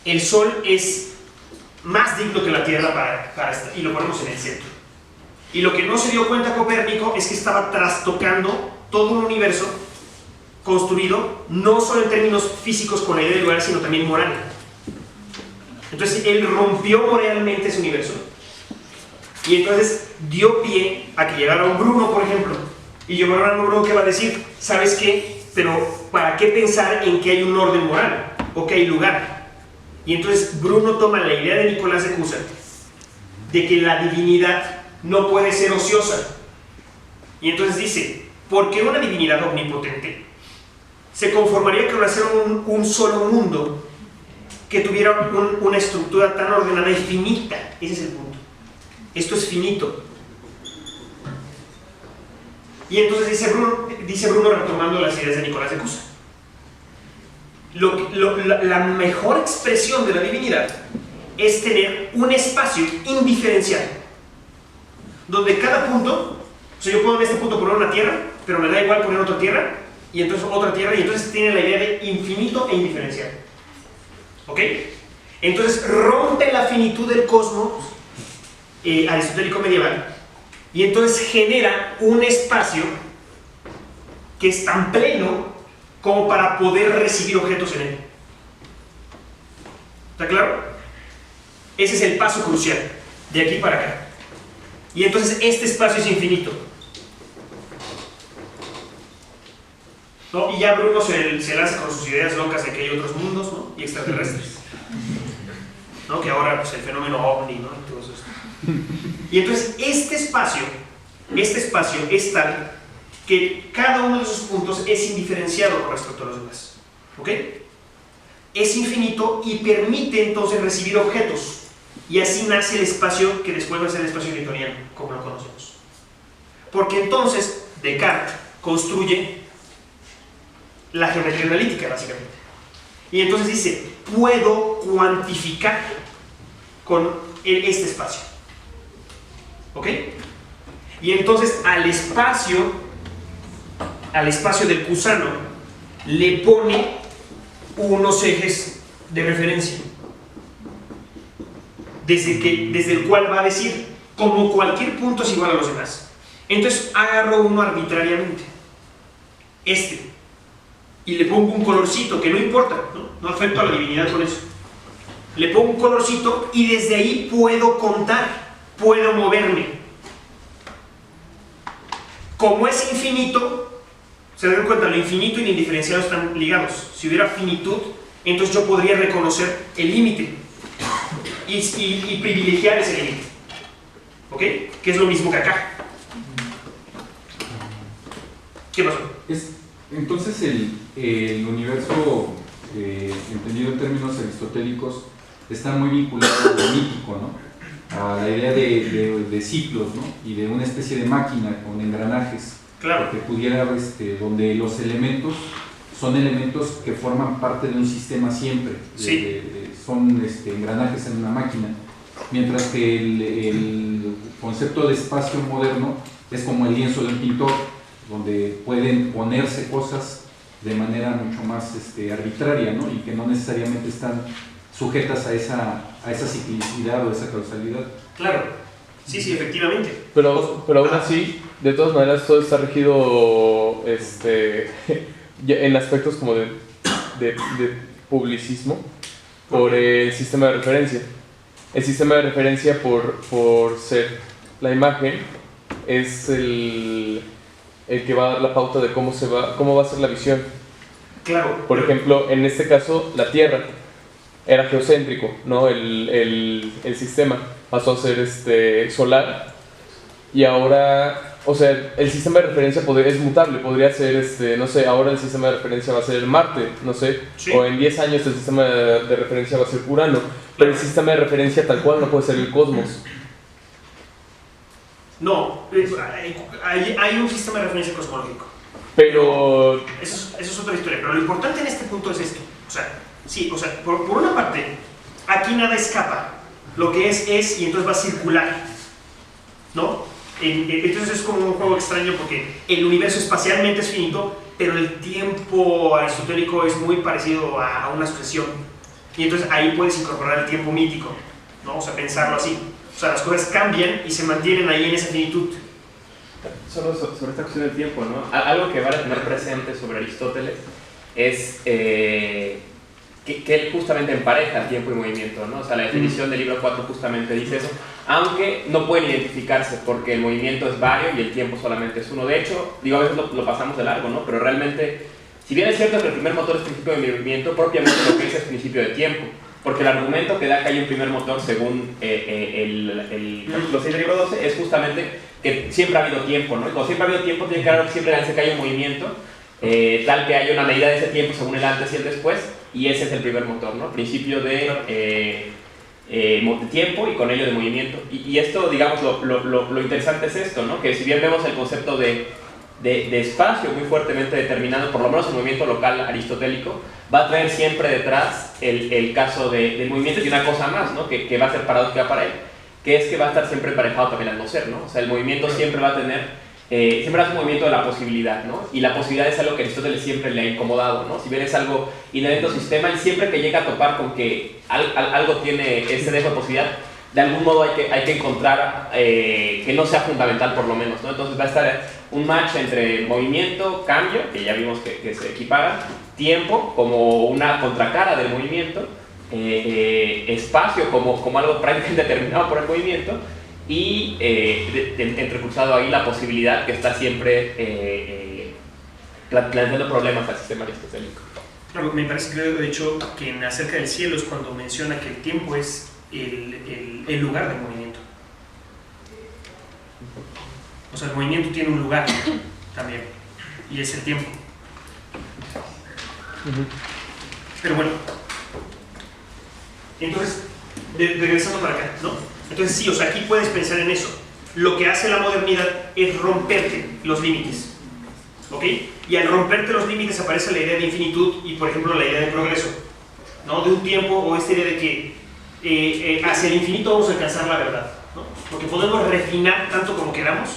El Sol es más digno que la Tierra para estar, y lo ponemos en el centro. Y lo que no se dio cuenta Copérnico es que estaba trastocando todo un universo construido no solo en términos físicos con la idea de lugar, sino también moral. Entonces él rompió moralmente ese universo y entonces dio pie a que llegara un Bruno, por ejemplo, y llegara un Bruno que va a decir, ¿sabes qué? Pero ¿para qué pensar en que hay un orden moral o que hay lugar? Y entonces Bruno toma la idea de Nicolás de Cusa de que la divinidad no puede ser ociosa y entonces dice, ¿por qué una divinidad omnipotente se conformaría con hacer un solo mundo que tuviera una estructura tan ordenada y finita? Ese es el punto. Esto es finito. Y entonces dice Bruno retomando las ideas de Nicolás de Cusa. La mejor expresión de la divinidad es tener un espacio indiferenciado, donde cada punto, o sea, yo puedo en este punto poner una tierra, pero me da igual poner otra tierra, y entonces otra tierra, y entonces tiene la idea de infinito e indiferenciado. ¿Ok? Entonces rompe la finitud del cosmos aristotélico medieval, y entonces genera un espacio que es tan pleno como para poder recibir objetos en él. ¿Está claro? Ese es el paso crucial, de aquí para acá. Y entonces este espacio es infinito. ¿No? Y ya Bruno se lanza con sus ideas locas de que hay otros mundos, ¿no? Y extraterrestres, ¿no? Que ahora pues, el fenómeno ovni, ¿no? Y todo eso. Y entonces este espacio es tal que cada uno de esos puntos es indiferenciado con respecto a los demás. ¿Ok? Es infinito y permite entonces recibir objetos. Y así nace el espacio que después va a ser el espacio newtoniano, como lo conocemos. Porque entonces Descartes construye la geometría analítica, básicamente. Y entonces dice, puedo cuantificar con este espacio. ¿Ok? Y entonces al espacio del cusano le pone unos ejes de referencia desde el cual va a decir, como cualquier punto es igual a los demás, entonces agarro uno arbitrariamente, y le pongo un colorcito que no importa, no afecto a la divinidad con eso, le pongo un colorcito y desde ahí puedo contar, puedo moverme. Como es infinito, se dan cuenta, lo infinito y lo indiferenciado están ligados. Si hubiera finitud, entonces yo podría reconocer el límite y privilegiar ese límite. ¿Ok? Que es lo mismo que acá. ¿Qué pasó?
Entonces el universo, entendido en términos aristotélicos, está muy vinculado a lo mítico, ¿no? A la idea de ciclos, ¿no? Y de una especie de máquina con engranajes.
Claro.
Que pudiera, donde los elementos son elementos que forman parte de un sistema siempre.
Sí.
Son engranajes en una máquina. Mientras que el concepto de espacio moderno es como el lienzo de un pintor, donde pueden ponerse cosas de manera mucho más arbitraria, ¿no? Y que no necesariamente están sujetas a esa ciclicidad o esa causalidad.
Claro, sí, efectivamente.
Pero aún así, de todas maneras, todo está regido ya en aspectos como de publicismo por el sistema de referencia. El sistema de referencia, por ser la imagen, es el que va a dar la pauta de cómo va a ser la visión.
Claro.
Por ejemplo, en este caso, la Tierra era geocéntrico, ¿no? El sistema pasó a ser solar, y ahora, o sea, el sistema de referencia es mutable, podría ser, no sé, ahora el sistema de referencia va a ser Marte, no sé,
sí.
O en 10 años el sistema de referencia va a ser Urano, pero el sistema de referencia tal cual no puede ser el cosmos.
No, hay un sistema de referencia cosmológico.
Pero
eso es otra historia, pero lo importante en este punto es esto. O sea, sí, o sea, por una parte, aquí nada escapa. Lo que es, y entonces va a circular, ¿no? Entonces es como un juego extraño porque el universo espacialmente es finito, pero el tiempo aristotélico es muy parecido a una sucesión. Y entonces ahí puedes incorporar el tiempo mítico, ¿no? O sea, pensarlo así. O sea, las cosas cambian y se mantienen ahí en esa finitud.
Solo sobre esta cuestión del tiempo, ¿no? Algo que vale tener presente sobre Aristóteles es que él justamente empareja tiempo y movimiento, ¿no? O sea, la definición del libro 4 justamente dice eso, aunque no pueden identificarse porque el movimiento es vario y el tiempo solamente es uno. De hecho, digo, a veces lo pasamos de largo, ¿no? Pero realmente, si bien es cierto que el primer motor es principio de movimiento, propiamente lo que es principio de tiempo, porque el argumento que da que hay un primer motor según el capítulo 6 del libro 12 es justamente que siempre ha habido tiempo, ¿no? Y cuando siempre ha habido tiempo, tiene que haber siempre que haya un movimiento, tal que haya una medida de ese tiempo según el antes y el después, y ese es el primer motor, ¿no? Principio de tiempo y con ello de movimiento. Y esto, digamos, lo interesante es esto, ¿no? Que si bien vemos el concepto de espacio muy fuertemente determinado, por lo menos el movimiento local aristotélico, va a traer siempre detrás el caso del movimiento y una cosa más, ¿no? Que va a ser paradójica para él, que es que va a estar siempre emparejado también al no ser, ¿no? O sea, el movimiento siempre va a tener siempre hace un movimiento de la posibilidad, ¿no? Y la posibilidad es algo que a Aristóteles siempre le ha incomodado, ¿no? Si bien es algo inherente al sistema, él siempre que llega a topar con que algo tiene ese dejo de posibilidad, de algún modo hay que encontrar que no sea fundamental por lo menos, ¿no? Entonces va a estar un match entre movimiento, cambio, que ya vimos que se equipara, tiempo como una contracara del movimiento, espacio como algo prácticamente determinado por el movimiento, y entrecruzado ahí la posibilidad que está siempre planteando problemas al sistema aristotélico.
Claro, me parece que de hecho que en Acerca del cielo es cuando menciona que el tiempo es el lugar del movimiento. O sea, el movimiento tiene un lugar también, y es el tiempo. Pero bueno, entonces, regresando para acá, ¿no? Entonces sí, o sea, aquí puedes pensar en eso. Lo que hace la modernidad es romperte los límites, ¿ok? Y al romperte los límites aparece la idea de infinitud y, por ejemplo, la idea de progreso, ¿no? De un tiempo, o esta idea de que hacia el infinito vamos a alcanzar la verdad, ¿no? Porque podemos refinar tanto como queramos,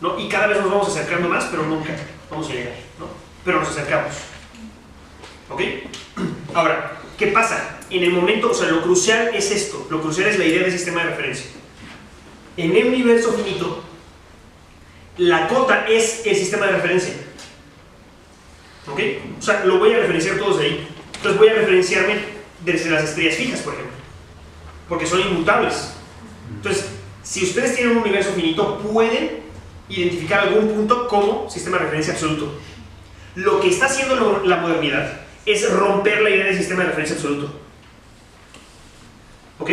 ¿no? Y cada vez nos vamos acercando más, pero nunca vamos a llegar, ¿no? Pero nos acercamos, ¿ok? Ahora, ¿qué pasa? En el momento, o sea, lo crucial es esto, lo crucial es la idea del sistema de referencia. En el universo finito, la cota es el sistema de referencia, ¿ok? O sea, lo voy a referenciar todos de ahí. Entonces voy a referenciarme desde las estrellas fijas, por ejemplo, porque son inmutables. Entonces, si ustedes tienen un universo finito, pueden identificar algún punto como sistema de referencia absoluto. Lo que está haciendo la modernidad es romper la idea del sistema de referencia absoluto. ¿Ok?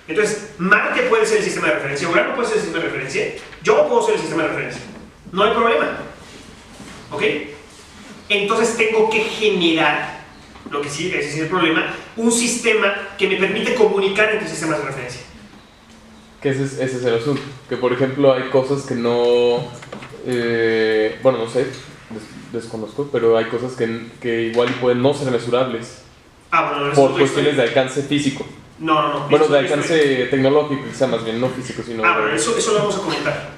Entonces, Marte puede ser el sistema de referencia, Urano puede ser el sistema de referencia, yo puedo ser el sistema de referencia. No hay problema. ¿Ok? Entonces tengo que generar, lo que sí, ese es el problema, un sistema que me permite comunicar entre sistemas de referencia.
Que ese es el asunto. Que por ejemplo hay cosas que no... bueno, no sé, desconozco, pero hay cosas que igual pueden no ser mesurables.
Bueno,
por cuestiones de alcance físico.
No.
Bueno, de alcance tecnológico, quizá más bien, no físico, sino...
bueno, eso lo vamos a comentar.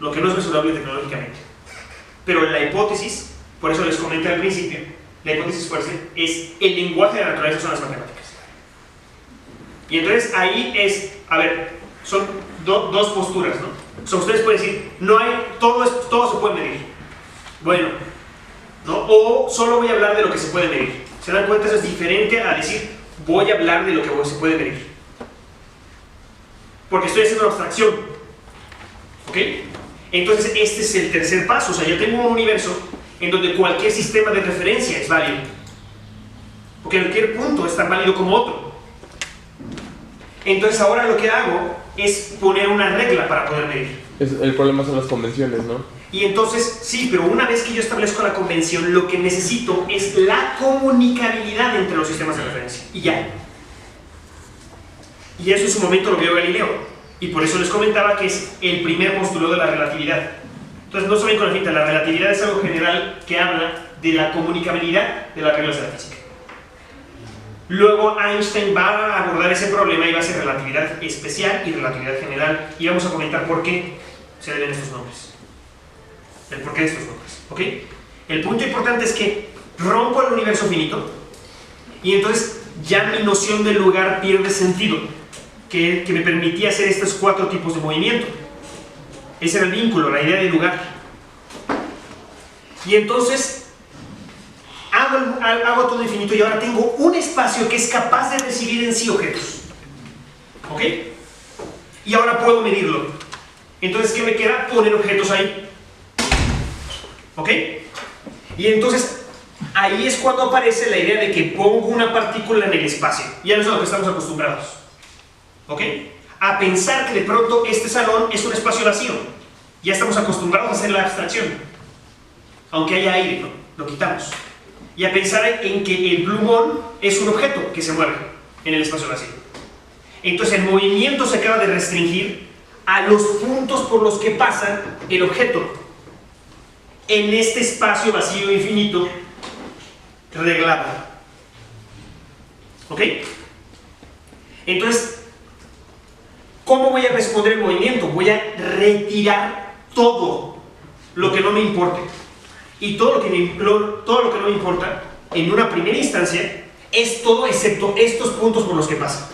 Lo que no es mesurable tecnológicamente. Pero la hipótesis, por eso les comenté al principio, la hipótesis fuerte es el lenguaje de la naturaleza son las matemáticas. Y entonces ahí es, a ver, son dos posturas, ¿no? O sea, ustedes pueden decir, no hay, todo se puede medir. Bueno, ¿no? O solo voy a hablar de lo que se puede medir. ¿Se dan cuenta? Eso es diferente a decir, voy a hablar de lo que se puede medir. Porque estoy haciendo una abstracción. ¿Ok? Entonces este es el tercer paso. O sea, yo tengo un universo en donde cualquier sistema de referencia es válido. Porque cualquier punto es tan válido como otro. Entonces ahora lo que hago es poner una regla para poder medir.
El problema son las convenciones, ¿no?
Y entonces, sí, pero una vez que yo establezco la convención, lo que necesito es la comunicabilidad entre los sistemas de referencia. Y ya. Y eso en su momento lo vio Galileo. Y por eso les comentaba que es el primer postulado de la relatividad. Entonces no se ven con la finta, la relatividad es algo general que habla de la comunicabilidad de las reglas de la física. Luego Einstein va a abordar ese problema y va a hacer relatividad especial y relatividad general. Y vamos a comentar por qué se deben estos nombres. El porqué de estos nombres. ¿Ok? El punto importante es que rompo el universo finito y entonces ya mi noción del lugar pierde sentido, que me permitía hacer estos 4 tipos de movimiento. Ese era el vínculo, la idea de lugar. Y entonces hago todo infinito y ahora tengo un espacio que es capaz de recibir en sí objetos. ¿Ok? Y ahora puedo medirlo. Entonces, ¿qué me queda? Poner objetos ahí. ¿Ok? Y entonces ahí es cuando aparece la idea de que pongo una partícula en el espacio. Ya no es a lo que estamos acostumbrados. ¿Ok? A pensar que de pronto este salón es un espacio vacío. Ya estamos acostumbrados a hacer la abstracción. Aunque haya aire, ¿no? Lo quitamos. Y a pensar en que el plumón es un objeto que se mueve en el espacio vacío. Entonces el movimiento se acaba de restringir a los puntos por los que pasa el objeto en este espacio vacío infinito reglado. ¿Ok? Entonces, ¿cómo voy a responder el movimiento? Voy a retirar todo lo que no me importe. Y todo lo que no me importa, en una primera instancia, es todo excepto estos puntos por los que pasa.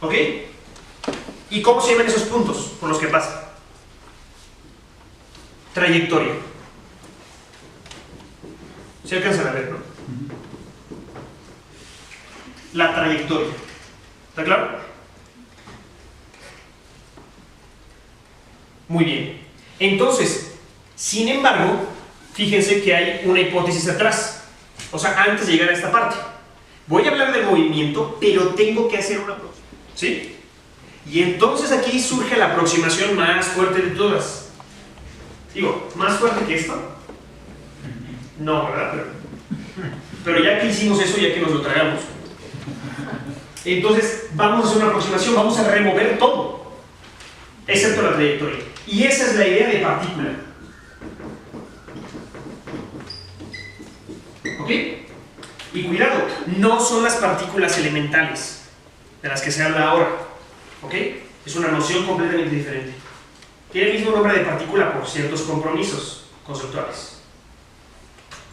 ¿Ok? ¿Y cómo se llaman esos puntos por los que pasa? Trayectoria. ¿Se alcanzan a ver, no? La trayectoria. ¿Está claro? Muy bien. Entonces, sin embargo, fíjense que hay una hipótesis atrás. O sea, antes de llegar a esta parte. Voy a hablar del movimiento, pero tengo que hacer una aproximación. ¿Sí? Y entonces aquí surge la aproximación más fuerte de todas. Digo, ¿más fuerte que esto? No, ¿verdad? Pero ya que hicimos eso, ya que nos lo tragamos, entonces vamos a hacer una aproximación, vamos a remover todo, excepto la trayectoria. Y esa es la idea de partícula. ¿Ok? Y cuidado, no son las partículas elementales de las que se habla ahora. ¿Ok? Es una noción completamente diferente. Tiene el mismo nombre de partícula por ciertos compromisos conceptuales.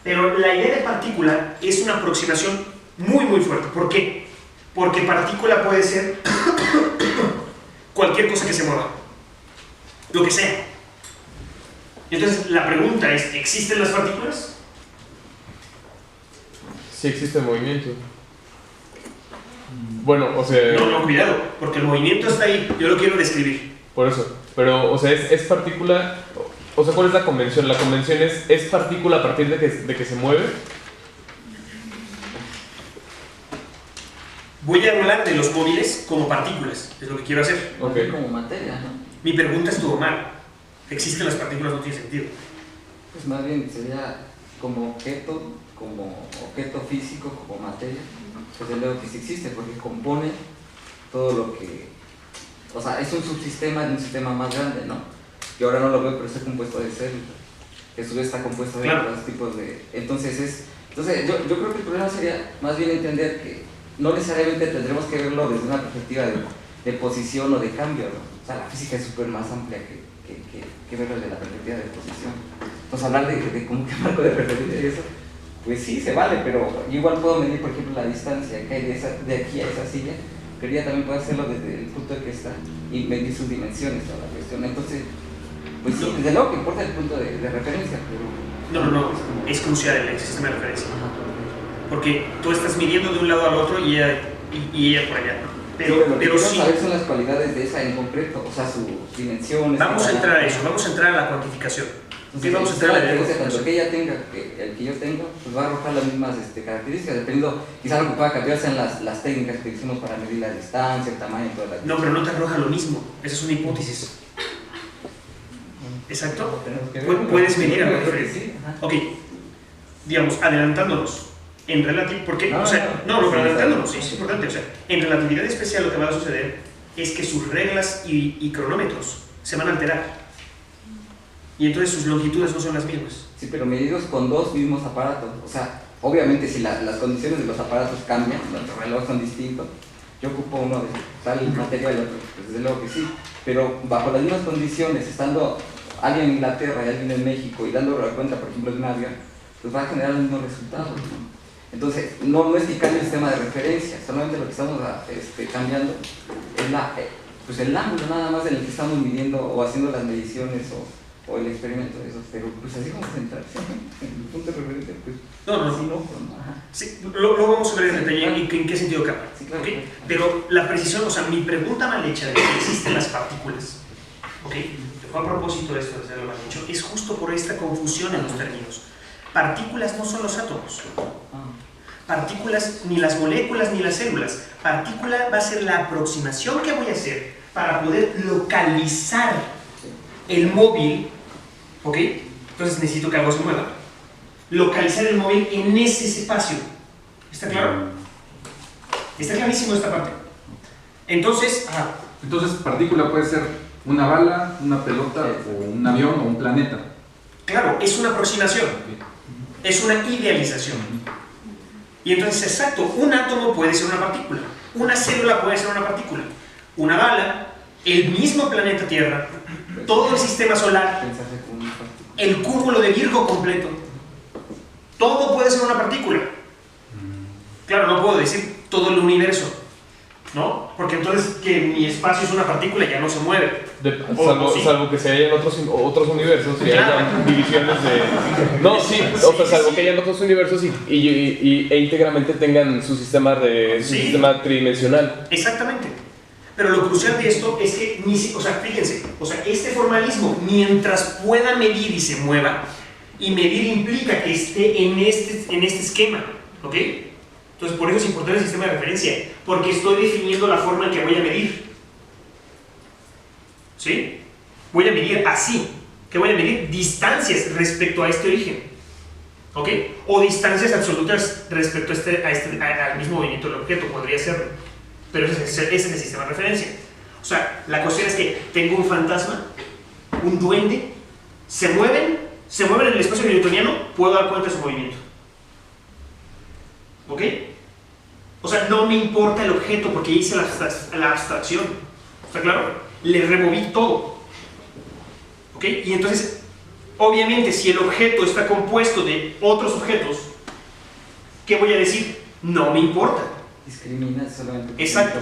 Pero la idea de partícula es una aproximación muy fuerte. ¿Por qué? Porque partícula puede ser cualquier cosa que se mueva. Lo que sea. Entonces la pregunta es, ¿existen las partículas?
Sí existe movimiento. Bueno, o sea...
No, cuidado, porque el movimiento está ahí, yo lo quiero describir.
Por eso, pero, o sea, es partícula... O sea, ¿cuál es la convención? La convención es partícula a partir de que se mueve.
Voy a hablar de los móviles como partículas, es lo que quiero hacer.
Okay.
Como materia, ¿no?
Mi pregunta estuvo mal. ¿Existen las partículas? No tiene sentido.
Pues más bien sería como objeto físico, como materia. Pues yo creo que sí existe, porque compone todo lo que... O sea, es un subsistema de un sistema más grande, ¿no? Yo ahora no lo veo, pero está compuesto de células. Que a su vez está compuesto de otros tipos de... Entonces yo creo que el problema sería más bien entender que no necesariamente tendremos que verlo desde una perspectiva de posición o de cambio, ¿no? O sea, la física es súper más amplia que verlo desde la perspectiva de posición. Entonces hablar de como que marco de referencia y eso, pues sí, se vale, pero yo igual puedo medir, por ejemplo, la distancia que hay de aquí a esa silla, pero ya también puedo hacerlo desde el punto de que está y medir sus dimensiones, toda la cuestión. Entonces, pues sí, desde luego que importa el punto de referencia, pero...
No, es crucial el sistema de referencia. Porque tú estás midiendo de un lado al otro y ella por allá. Pero sí.
saber son las cualidades de esa en concreto, o sea, sus dimensiones.
Vamos a entrar a eso, vamos a entrar a la cuantificación.
Entonces,
Vamos a entrar a la
tanto que ella tenga que el que yo tenga, pues va a arrojar las mismas características, dependiendo, quizás lo que pueda cambiar sean las técnicas que hicimos para medir la distancia, el tamaño, toda la...
No, pero no te arroja lo mismo, esa es una hipótesis. Exacto. Puedes medir algo diferente. Ok, digamos, adelantándonos. En relatividad, porque, pero adelantándonos, sí, es importante, o sea, en relatividad especial lo que va a suceder es que sus reglas y cronómetros se van a alterar y entonces sus longitudes no son las mismas.
Sí, pero medidos con dos mismos aparatos, o sea, obviamente si las condiciones de los aparatos cambian, los relojes son distintos, yo ocupo uno de tal material y otro, pues desde luego que sí, pero bajo las mismas condiciones, estando alguien en Inglaterra y alguien en México y dando la cuenta, por ejemplo, de un avión, pues va a generar los mismos resultados, ¿no? Entonces, no es que cambie el sistema de referencia, solamente lo que estamos cambiando es pues el ángulo nada más en el que estamos midiendo o haciendo las mediciones o el experimento de eso, pero pues así vamos a entrar, ¿sí? En el punto de referencia, pues
Sí, lo vamos a ver en detalle en qué sentido cambia,
sí, claro,
¿okay? Pero la precisión, o sea, mi pregunta mal hecha de que existen las partículas, ¿ok? Fue a propósito de esto, desde lo mal dicho, es justo por esta confusión en los términos. Partículas no son los átomos. Partículas, ni las moléculas ni las células. Partícula va a ser la aproximación que voy a hacer para poder localizar el móvil, ¿ok? Entonces necesito que algo se mueva. Localizar el móvil en ese espacio. ¿Está claro? Está clarísimo esta parte. Entonces,
partícula puede ser una bala, una pelota, o un avión o un planeta.
Claro, es una aproximación. Es una idealización. Y entonces, exacto, un átomo puede ser una partícula, una célula puede ser una partícula, una bala, el mismo planeta Tierra, todo el sistema solar, el cúmulo de Virgo completo, todo puede ser una partícula. Claro, no puedo decir todo el universo, ¿no? Porque entonces que mi espacio es una partícula ya no se mueve.
Salvo que se hayan otros universos y hayan divisiones de... No, sí, o sea, salvo que hayan otros universos e íntegramente tengan su sistema sistema tridimensional.
Exactamente. Pero lo crucial de esto es que, o sea, fíjense, o sea, este formalismo, mientras pueda medir y se mueva, y medir implica que esté en este esquema, ¿ok? Entonces, por eso es importante el sistema de referencia, porque estoy definiendo la forma en que voy a medir. ¿Sí? Voy a medir así, que voy a medir distancias respecto a este origen, ¿ok? O distancias absolutas respecto al mismo movimiento del objeto, podría serlo, pero ese es el sistema de referencia. O sea, la cuestión es que tengo un fantasma, un duende, se mueven en el espacio newtoniano, puedo dar cuenta de su movimiento, ¿ok? O sea, no me importa el objeto porque hice la abstracción, ¿está claro? Le removí todo, ¿ok? Y entonces, obviamente, si el objeto está compuesto de otros objetos, ¿qué voy a decir? No me importa.
Discrimina solamente.
Exacto.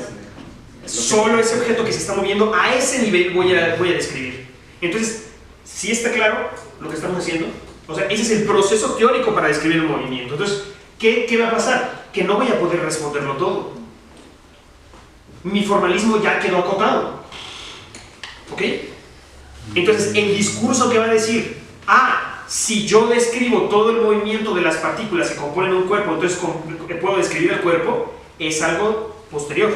Solo ese objeto que se está moviendo, a ese nivel voy a describir. Entonces, si está claro lo que estamos haciendo, o sea, ese es el proceso teórico para describir el movimiento. Entonces, ¿qué va a pasar? Que no voy a poder responderlo todo. Mi formalismo ya quedó acotado. ¿Ok? Entonces, el discurso que va a decir, si yo describo todo el movimiento de las partículas que componen un cuerpo, entonces puedo describir el cuerpo, es algo posterior,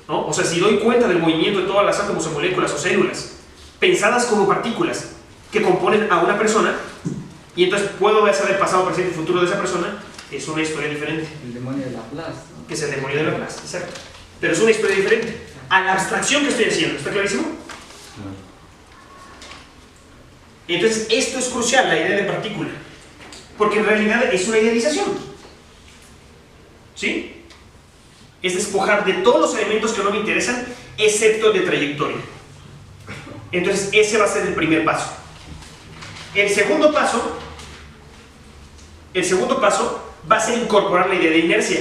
¿no? O sea, si doy cuenta del movimiento de todas las átomos o moléculas o células, pensadas como partículas que componen a una persona, y entonces puedo saber pasado, presente y futuro de esa persona, es una historia diferente.
El demonio de Laplace, ¿no?
Que es el demonio de Laplace, exacto. Pero es una historia diferente a la abstracción que estoy haciendo, ¿está clarísimo? Entonces, esto es crucial, la idea de partícula, porque en realidad es una idealización, ¿sí? Es despojar de todos los elementos que no me interesan, excepto de trayectoria. Entonces, ese va a ser el primer paso. El segundo paso el segundo paso va a ser incorporar la idea de inercia.